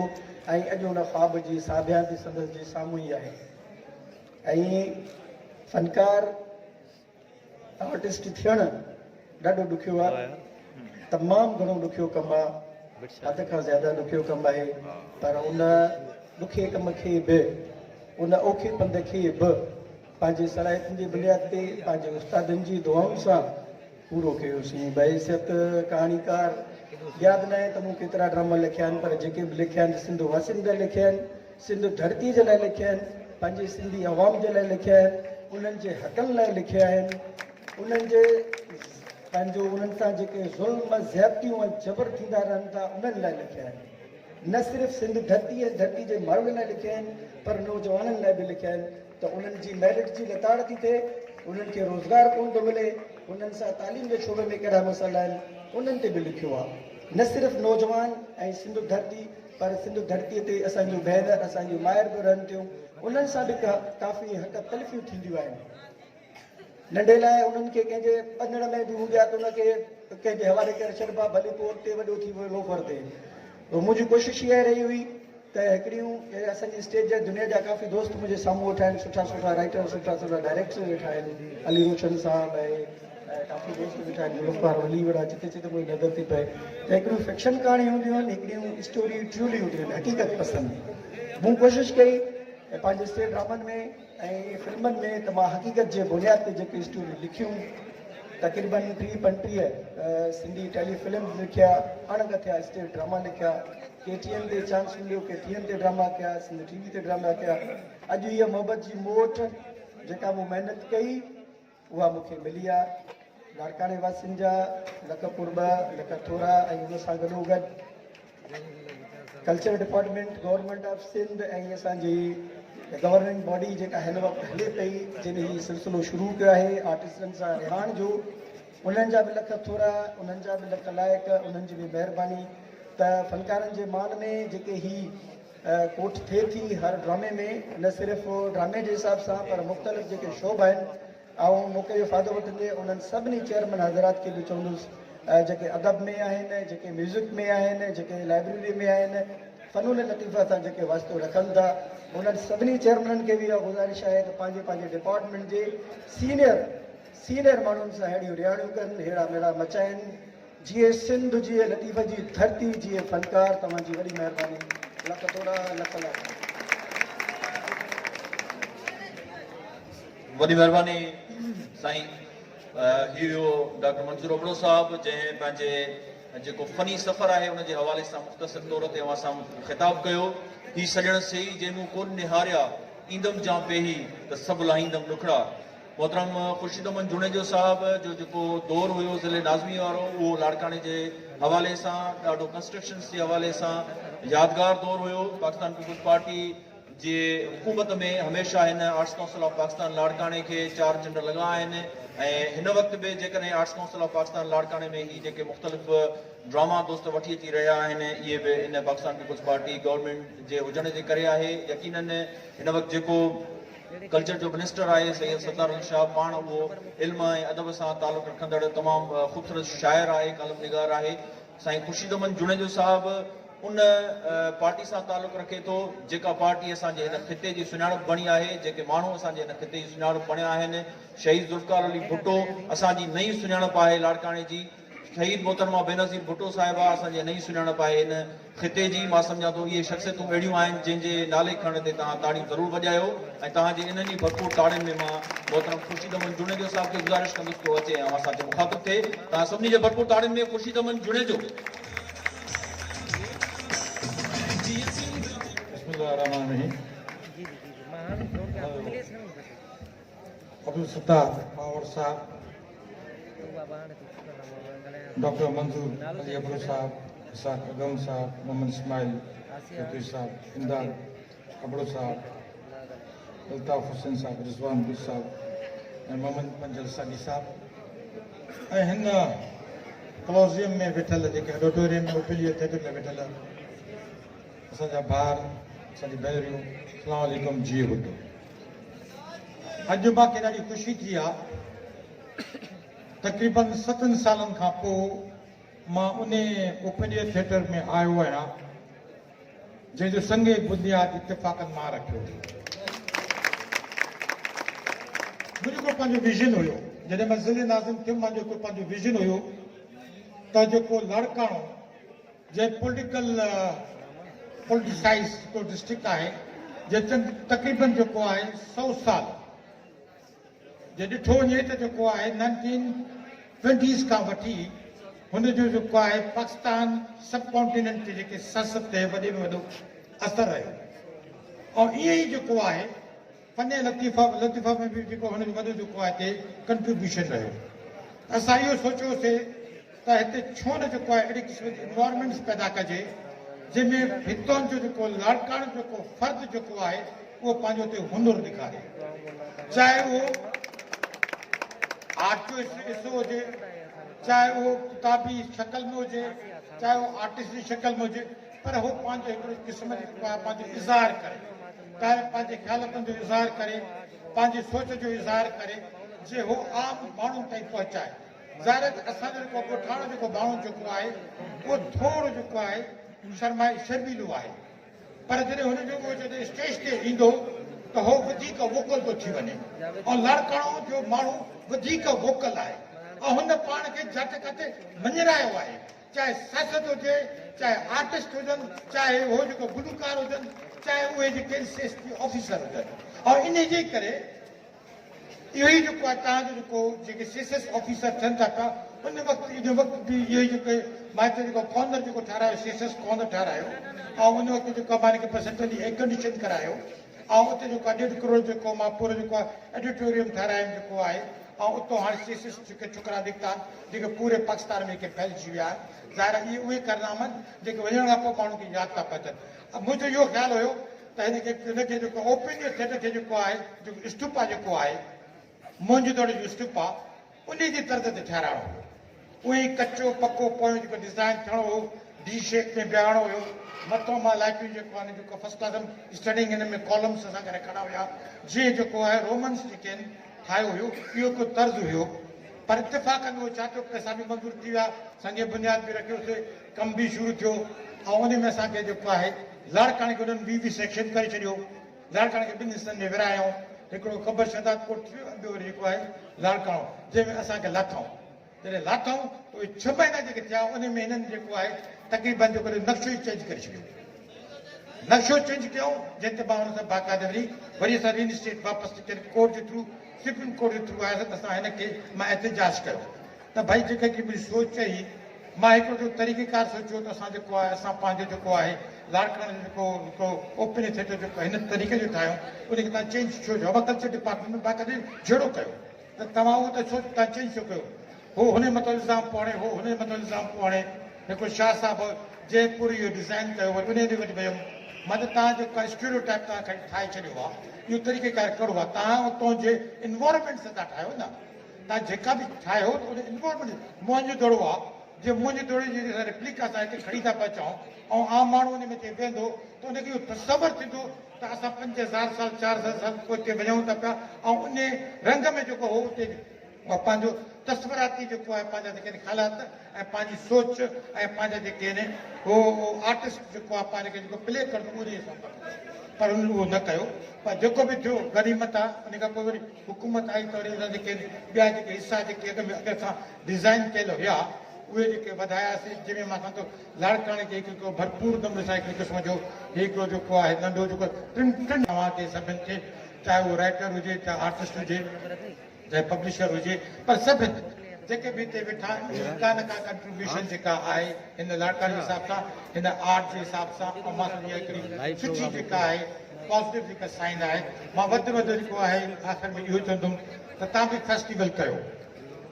ऐं अॼु हुन ख्वाब जी साबियात संदसि जे साम्हूं ई आहे। ऐं फनकार आर्टिस्ट थियणु ॾाढो ॾुखियो आहे, तमामु घणो ॾुखियो कमु आहे, हद खां ज़्यादा ॾुखियो कमु आहे। पर उन ॾुखे कम खे बि, उन औखे पंध खे बि पंहिंजे सलाहियतुनि जी बुनियाद ते, पंहिंजे उस्तादनि जी दुआउनि सां पूरो कयोसीं। बहैसियत कहाणीकार यादि न आहे त मूं केतिरा ड्रामा लिखिया आहिनि, पर जेके बि लिखिया आहिनि सिंध वासियुनि लाइ लिखिया आहिनि, सिंध धरती जे लाइ लिखिया आहिनि, पंहिंजे सिंधी अवाम जे लाइ लिखिया आहिनि, उन्हनि जे हक़नि लाइ लिखिया आहिनि, उन्हनि जे पंहिंजो उन्हनि सां जेके ज़ुल्म ज़्यादतियूं ऐं जबर थींदा रहनि था उन्हनि लाइ लिखिया आहिनि। न सिर्फ़ु सिंध धरती ऐं धरती जे माण्हुनि लाइ लिखिया आहिनि, पर नौजवाननि लाइ बि लिखिया आहिनि त उन्हनि जी मेरिट जी लताड़ थी थिए, उन्हनि खे रोज़गार कोन थो मिले, उन्हनि सां तालीम जे शोबे में कहिड़ा मसइला आहिनि, उन्हनि ते बि लिखियो आहे। न सिर्फ़ु नौजवान ऐं सिंध धरती, पर सिंध धरतीअ ते असांजूं भेनर, असांजूं माइर बि रहनि थियूं, उन्हनि सां बि काफ़ी हक़ तलफ़ियूं थींदियूं आहिनि। नंढे लाइ उन्हनि खे कंहिंजे पधण में बि हूंदी आहे त उनखे कंहिंजे हवाले करे छॾिबा, भले पोइ अॻिते वॾो थी वियो लोफर ते। मुंहिंजी कोशिशि इहा रही हुई त हिकिड़ियूं असांजी स्टेज जा दुनिया जा काफ़ी दोस्त मुंहिंजे साम्हूं वेठा आहिनि, सुठा सुठा राइटर, सुठा सुठा डायरेक्टर वेठा आहिनि, अली रोशन साहब ऐं काफ़ी दोस्त वेठा आहिनि, गुलफ़ार वली वड़ा, जिते जिते मुंहिंजी नज़र थी पए त हिकिड़ियूं फिक्शन कहाणी हूंदियूं आहिनि, हिकिड़ियूं स्टोरी ट्रूली हूंदियूं आहिनि, हक़ीक़त पसंदि। मूं कोशिशि कई पंहिंजे स्टेज ड्रामनि में ऐं फिल्मनि में त मां हक़ीक़त जे बुनियाद ते जेके स्टोरियूं लिखियूं, तक़रीबन 30-35 सिंधी टेलीफिल्म लिखिया, अणगथिया स्टेज ड्रामा लिखिया, KTN ते चांस मिलियो, KTN ते ड्रामा कया, सिंध TV ते ड्रामा कया। अॼु इहा मोहबत जी मोट जेका मूं महिनत कई उहा मूंखे मिली आहे। लाड़काणे वासियुनि जा लख कुर्बा, लख थोरा ऐं हुन सां गॾोगॾु culture department government of Sindh ऐं असांजी गवर्निंग बॉडी जेका हिन वक़्तु हले पई, जिन हीउ सिलसिलो शुरू कयो आहे आर्टिस्टनि सां रिहाइण जो, उन्हनि जा बि लख थोरा, उन्हनि जा बि लख लाइक़, उन्हनि जी बि महिरबानी त फ़नकारनि जे मान में जेके ही कोठ थिए थी हर ड्रामे में, न सिर्फ़ु ड्रामे जे हिसाब सां पर मुख़्तलिफ़ जेके शोब आहिनि। ऐं मौक़े जो फ़ाइदो वठंदे उन्हनि सभिनी चेयरमैन हज़रात खे बि चवंदुसि जेके अदब में आहिनि, जेके म्यूज़िक में आहिनि, जेके लाइब्रेरी में आहिनि, फ़नून लतीफ़ा सां जेके वास्तो रखनि था, उन्हनि सभिनी चेयरमैननि खे बि इहा गुज़ारिश आहे त पंहिंजे पंहिंजे डिपार्टमेंट जे सीनियर माण्हुनि सां अहिड़ियूं रिहाणियूं कनि, अहिड़ा मेड़ा मचाइनि, जीअं सिंध, जीअं लतीफ़ जी धरती, जीअं फ़नकार। तव्हांजी वॾी महिरबानी, लख थोरा, लख लाख। वॾी महिरबानी साईं। हीउ डॉक्टर मंज़ूर अबड़ो साहब जंहिं पंहिंजे जेको फ़नी सफ़र आहे उनजे हवाले सां मुख़्तसर तौर ते अवां सां ख़िताब कयो। हीउ सॼण से जंहिं मूं कोन निहारिया ईंदमि जां पेही त सभु लाहींदमि ॾुखड़ा। मोहतरम खुर्शीद अमन जुनेजो साहब जो जेको दौर हुयो ज़िले नाज़मी वारो उहो लाड़काने जे हवाले सां ॾाढो कंस्ट्रक्शन्स जे हवाले सां यादगार दौर हुयो। पाकिस्तान पीपल्स पार्टी जे हुकूमत में हमेशह हिन आर्ट्स काउंसिल ऑफ पाकिस्तान लाड़काने खे 4 झंडा लॻा आहिनि ऐं हिन वक़्त बि जेकॾहिं आर्ट्स काउंसिल ऑफ पाकिस्तान लाड़काने में ही जेके मुख़्तलिफ़ ड्रामा दोस्त वठी अची रहिया आहिनि इहे बि इन पाकिस्तान पीपल्स पार्टी गवर्नमेंट जे हुजण जे करे आहे। यकीनन हिन वक़्तु जेको कल्चर जो मिनिस्टर आहे सैयद सत्तार अली शाह पाण उहो इल्म ऐं अदब सां तालुक़ रखंदड़ तमामु ख़ूबसूरत शाइर आहे, कलम निगार आहे। साईं खुर्शीद अमन जुनेजो साहब उन पार्टी सां तालुक़ रखे थो जेका पार्टी असांजे हिन ख़िते जी सुञाणप बणी आहे, जेके माण्हू असांजे हिन ख़िते जी सुञाणप बणिया आहिनि। शहीद ज़ुल्फ़िकार अली भुट्टो असांजी नई सुञाणप आहे लाड़काने जी। शहीद मोहतरमा बेनज़ीर भुट्टो साहिबा असांजी नई सुञाणप आहे हिन ख़िते जी। मां सम्झां थो इहे शख़्सियतूं अहिड़ियूं आहिनि जंहिंजे नाले खणण ते तव्हां ताड़ियूं ज़रूरु वॼायो ऐं तव्हांजे इन्हनि जी भरपूर ताड़ियुनि में मां मोहतरम खुर्शीद अमन जुनेजो साहब खे गुज़ारिश कंदुसि तो अचे ऐं असांखे मुखातिब थिए। तव्हां सभिनी जे भरपूर ताड़ियुनि में खुर्शीद अमन जुनेजो। अब्दुल सत्तार पावर साहब, डॉक्टर मंजूर अली अब्दुल साहब, इसाक अगम साहब, मोहम्मद इस्माइल चौधरी साहब, इमदाद अब्दुल साहब, अल्ताफ हुसैन साहब, रिजवान बुश साहब ऐं मोहम्मद मंजल सादी साहब ऐं हिन क्लोज़ियम में वेठल जेके ऑडिटोरियम में ओपीडी थिएटर में वेठल असांजा भार असांजी भेनरियूं, अस्सलाम वालेकुम जी हुतो। अॼु मूंखे ॾाढी ख़ुशी थी आहे तक़रीबन 7 सालनि खां पोइ मां उन ओपीडी थिएटर में आयो आहियां जंहिंजो संगे बुनियाद इत्तेफ़ाक़नि मां रखियो। मुंहिंजो को पंहिंजो विज़न हुयो जॾहिं मां ज़िले नाज़िम थियुमि, मुंहिंजो को पंहिंजो विज़न हुयो त जेको लाड़काणो जंहिं पोलिटिसाइज़ जेको डिस्ट्रिक्ट आहे जंहिं तक़रीबन जेको आहे 100 साल जे ॾिठो वञे त जेको आहे 1920s खां वठी हुनजो जेको आहे पाकिस्तान सब कॉन्टिनेंट ते जेके सियासत ते वॾे में वॾो असरु रहियो ऐं ईअं ई जेको आहे फन लतीफ़ा में बि जेको हुनजो वॾो जेको आहे हिते कंट्रीब्यूशन रहियो। असां इहो सोचियोसीं त हिते छो न जेको आहे अहिड़े क़िस्म जी इन्वायरमेंट्स पैदा कजे जंहिंमें हितां जो जेको लाड़काणो जेको फ़र्द जेको आहे उहो पंहिंजो हुते हुनुर ॾेखारे, चाहे उहो आर्ट जो हिसो हुजे, चाहे उहो किताबी शक्ल में हुजे, चाहे उहो आर्टिस्ट जी शक्ल में हुजे, पर उहो पंहिंजो हिकिड़े क़िस्म जेको आहे पंहिंजो इज़हार करे, पंहिंजे ख़्यालतनि जो इज़हार करे, पंहिंजी सोच जो इज़हार करे जे उहो आम माण्हुनि ताईं पहुचाए। ज़ाहिर आहे त असांजो जेको ॻोठाणो जेको माण्हू जेको आहे उहो थोरो जेको आहे शर्मीलो आहे, पर जॾहिं हुनजो उहो जॾहिं स्टेज ते ईंदो त उहो वधीक वोकल थो थी वञे ऐं लाड़काणो जो माण्हू वधीक वोकल आहे ऐं हुन पाण खे जिते किथे मञरायो आहे, चाहे सियासत हुजे, चाहे आर्टिस्ट हुजनि, चाहे उहो जेको गुलकार हुजनि, चाहे उहे जेके एसएसपी ऑफिसर हुजनि। ऐं इन जे करे इहो ई जेको आहे तव्हांजो जेको जेके सीएसएस ऑफिसर थियनि था पिया उन वक़्तु बि इहो ई जेके मां हिते जेको कॉर्नर जेको ठारायो सीएसएस कॉर्नर ठारायो ऐं उन वक़्तु जेको मां हिनखे परसेंटली एयर कंडीशन करायो ऐं उते जेको आहे 1.5 करोड़ जेको मां पूरो जेको आहे एडिटोरियम ठारायुमि जेको आहे ऐं उतां हाणे सीएसएस जेके छोकिरा निकिता जेके पूरे पाकिस्तान में फैलिजी विया आहिनि। ज़ाहिर आहे इहे उहे कारनामा जेके वञण खां पोइ माण्हुनि खे यादि था पचनि। मुंहिंजो इहो ख़्यालु हुयो त हिनखे जेको ओपीडी थिएटर खे जेको आहे जेको इस्तूपा जेको आहे मोहनजोदड़ो जो इस्तूपा उन जी तर्ज़ ते ठाहिराइणो हुयो। उहे ई कचो पको पोयों जेको डिज़ाइन थियणो हो, डी शेप में बीहारणो हुयो, मथां मां लाइटियूं जेको आहे जेको फर्स्ट क्लास स्टडिंग हिन में कॉलम्स असां करे खड़ा हुया जीअं जेको आहे रोमन्स जेके आहिनि ठाहियो हुयो, इहो को तर्ज़ु हुयो। पर इत्तेफ़ाक़नि उहो छा थियो, पैसा बि मंज़ूर थी विया, संगे बुनियाद बि रखियोसीं, कम बि शुरू थियो ऐं उन में असांखे जेको आहे लाड़काणे खे उन्हनि ॿी सेक्शन करे छॾियो, लाड़काणे खे 2 हिसनि में विरायूं, हिकिड़ो ख़बर शहदाद कोट थी वियो, ॿियो वरी जेको आहे लाड़काणो, जंहिंमें असांखे लाथऊं। जॾहिं लाथऊं त उहे 6 महीना जेके थिया उन में हिननि जेको आहे तक़रीबन जेको नक्शो ई चेंज करे छॾियो, नक्शो चेंज कयूं, जंहिं ते मां हुन सां बाक़ाइदे वरी असां रीइनस्टेट वापसि कोर्ट जे थ्रू सुप्रीम कोर्ट जे थ्रू आयासीं त असां हिनखे मां एहतिजाज कयो त भई जेका की मुंहिंजी सोच चई, मां हिकिड़ो तरीक़ेकार सोचियो त असां जेको आहे असां पंहिंजो जेको आहे लाड़काणे जो जेको ओपन थिएटर जेको हिन तरीक़े जो ठाहियूं उनखे तव्हां चेंज छो जो कल्चर डिपार्टमेंट में बाक़ाइदे जहिड़ो कयो। त तव्हां उहो त सोच तव्हां चई सघो हो हुन मथां इल्ज़ाम पियो आणे, हो हुन मथां इल्ज़ाम पियो आणे। हिकिड़ो शाह साहिबु जयपुर इहो डिज़ाइन कयो, वरी उन ॾे वटि वियुमि, मां त तव्हां जेको स्टीरियोटाइप तव्हां खणी ठाहे छॾियो आहे, इहो तरीक़ेकार कहिड़ो आहे? तव्हां उतां जे इन्वायरमेंट सां था ठाहियो न, तव्हां जेका बि ठाहियो त उन इन्वायरमेंट मुंहिंजो दड़ो आहे, जे मुंहिंजे दड़े जी रिप्लिका असां हिते खणी था पिया अचूं ऐं आम माण्हू उन में वेंदो त उनखे इहो तसवर थींदो त असां 5000 साल 4000 साल पोइ हिते वञूं था पिया ऐं उन रंग में जेको हो उते पंहिंजो तस्वराती जेको आहे पंहिंजा जेके ख़्यालात ऐं पंहिंजी सोच ऐं पंहिंजा जेके आहिनि हो आर्टिस्ट जेको आहे पंहिंजे जेको प्ले कंदो उन हिसाब सां, पर उन उहो न कयो। पर जेको बि थियो गनीमत आहे। उन खां पोइ वरी हुकूमत आई त वरी जेके ॿिया जेके हिसा जेके अॻ सां डिज़ाइन कयल हुया उहे जेके वधायासीं, जंहिंमें मां सम्झो लाड़काणे खे हिकिड़ो भरपूर नमूने सां हिकिड़े क़िस्म जो हिकिड़ो जेको आहे नंढो जेको टिन तव्हांखे सभिनि खे, चाहे उहो राइटर हुजे, चाहे आर्टिस्ट हुजे, चाहे पब्लिशर हुजे, पर सभु जेके बि हिते वेठा का न का कंट्रीब्यूशन जेका आहे हिन लाड़काणे जे हिसाब सां, हिन आर्ट जे हिसाब सां, ऐं मां सम्झी हिकिड़ी सुठी जेका आहे पॉज़िटिव जेका साइन आहे। मां वधि में वधि जेको आहे आख़िर में इहो चवंदुमि त तव्हां बि फेस्टिवल कयो।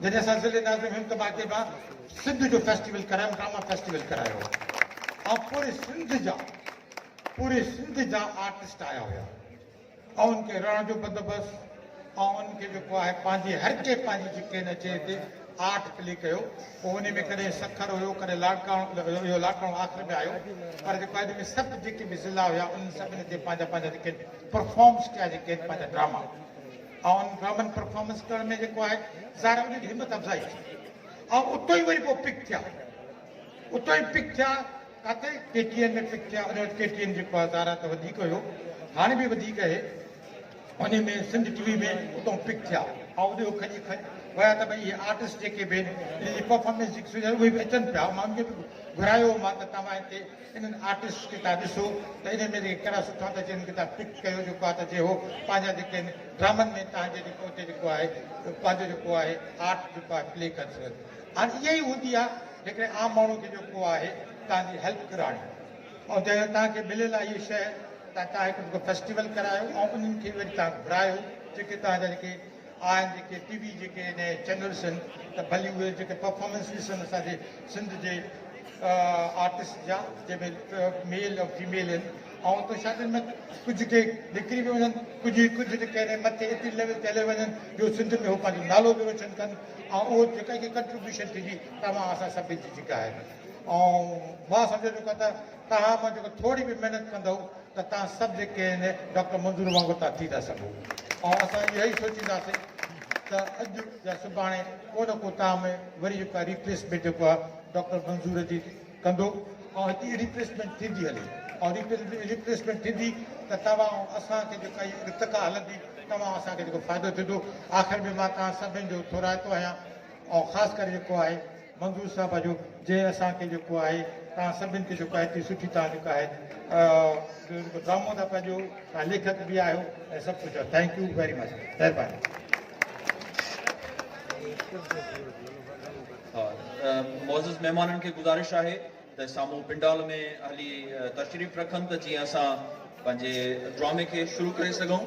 जॾहिं असां ज़िले नाज़िम हिमतबाद मां सिंध जो फेस्टिवल करायो, ड्रामा फेस्टिवल करायो, ऐं पूरे सिंध जा आर्टिस्ट आया हुया ऐं उनखे रहण जो बंदोबस्तु ऐं उनखे जेको आहे पंहिंजी हर के पंहिंजी जेके न चए हिते आर्ट प्ले कयो। पोइ उन में कॾहिं सखर हुयो, कॾहिं लाड़काणो, इहो लाड़काणो आख़िर में आयो, पर जेको आहे में सभु जेके बि ज़िला हुया उन सभिनी ते पंहिंजा पंहिंजा जेके परफॉर्म्स कया जेके पंहिंजा ड्रामा, ऐं उन ड्रामनि परफॉर्मेंस करण में जेको आहे ज़ाहिर उनजी हिमत अफ़ज़ाई थी ऐं उतो ई वरी पोइ पिक थिया, उतो ई पिक थिया किथे KTN में पिक थिया। उन वटि KTN जेको आहे ज़ाहिर त वधीक हुयो, हाणे बि वधीक आहे, उन में सिंध TV में उतां पिक थिया ऐं उहो खणी विया त भई इहे आर्टिस्ट जेके बि आहिनि इनजी परफॉर्मेंस जेकी उहे बि अचनि पिया। मां उनखे बि घुरायो मां त तव्हां हिते इन्हनि आर्टिस्ट खे तव्हां ॾिसो त इन में जेके कहिड़ा सुठा था अचनि, खे तव्हां पिक कयो जेको आहे त जे हो पंहिंजा जेके आहिनि ड्रामनि में तव्हांजे जेको उते जेको आहे पंहिंजो जेको आहे आर्ट जेको आहे प्ले करे सघनि। हाणे इहा ई हूंदी आहे हिकिड़े आम माण्हू खे जेको आहे तव्हांजी हेल्प कराइणी, ऐं जंहिं तव्हांखे मिलियल आहे इहा शइ त तव्हां हिकु फेस्टिवल करायो ऐं उन्हनि खे वरी तव्हां घुरायो। जेके तव्हांजा जेके आहिनि जेके TV जेके चैनल्स आहिनि त भली उहे जेके परफॉर्मेंस ॾिसनि असांजे सिंध जे आर्टिस्ट जा, जंहिंमें मेल ऐं फीमेल आहिनि, ऐं उते शादियुनि में कुझु के निकिरी बि वञनि, कुझु जेके आहिनि मथे एतिरी लेवल ते हले वञनि जो सिंध में उहो पंहिंजो नालो बि रोशन कनि, ऐं उहो जेका कंट्रीब्यूशन थींदी तव्हां असां सभिनी जी जेका आहे। ऐं मां सम्झो जेको त तव्हां मां जेको थोरी बि महिनत कंदव त तव्हां सभु जेके आहिनि डॉक्टर मंज़ूर वांगुरु तव्हां थी था सघो। ऐं असां इहो ई सोचींदासीं त अॼु या सुभाणे को न को तव्हां में वरी जेको आहे रिप्लेसमेंट जेको आहे डॉक्टर मंज़ूर जी कंदो, ऐं हिते रिप्लेसमेंट थींदी हले, ऐं रिप्लेसमेंट थींदी त तव्हां ऐं असांखे जेका इहा इर्तिका हलंदी तव्हां असांखे जेको फ़ाइदो थींदो। आख़िर में मां तव्हां सभिनि जो थोराइतो आहियां, ऐं ख़ासि करे जेको आहे मंज़ूर साहिब जो जंहिं असांखे जेको आहे तव्हां सभिनि खे जेको आहे एतिरी सुठी तव्हां जेको आहे ड्रामो था पंहिंजो, तव्हां लेखक बि आहियो ऐं सभु कुझु आहे। थैंक यू वेरी मच, महिरबानी। मोज़िज़ महिमाननि खे गुज़ारिश आहे त साम्हूं पिंडाल में हली तशरीफ़ रखनि त जीअं असां पंहिंजे ड्रामे खे शुरू करे सघूं।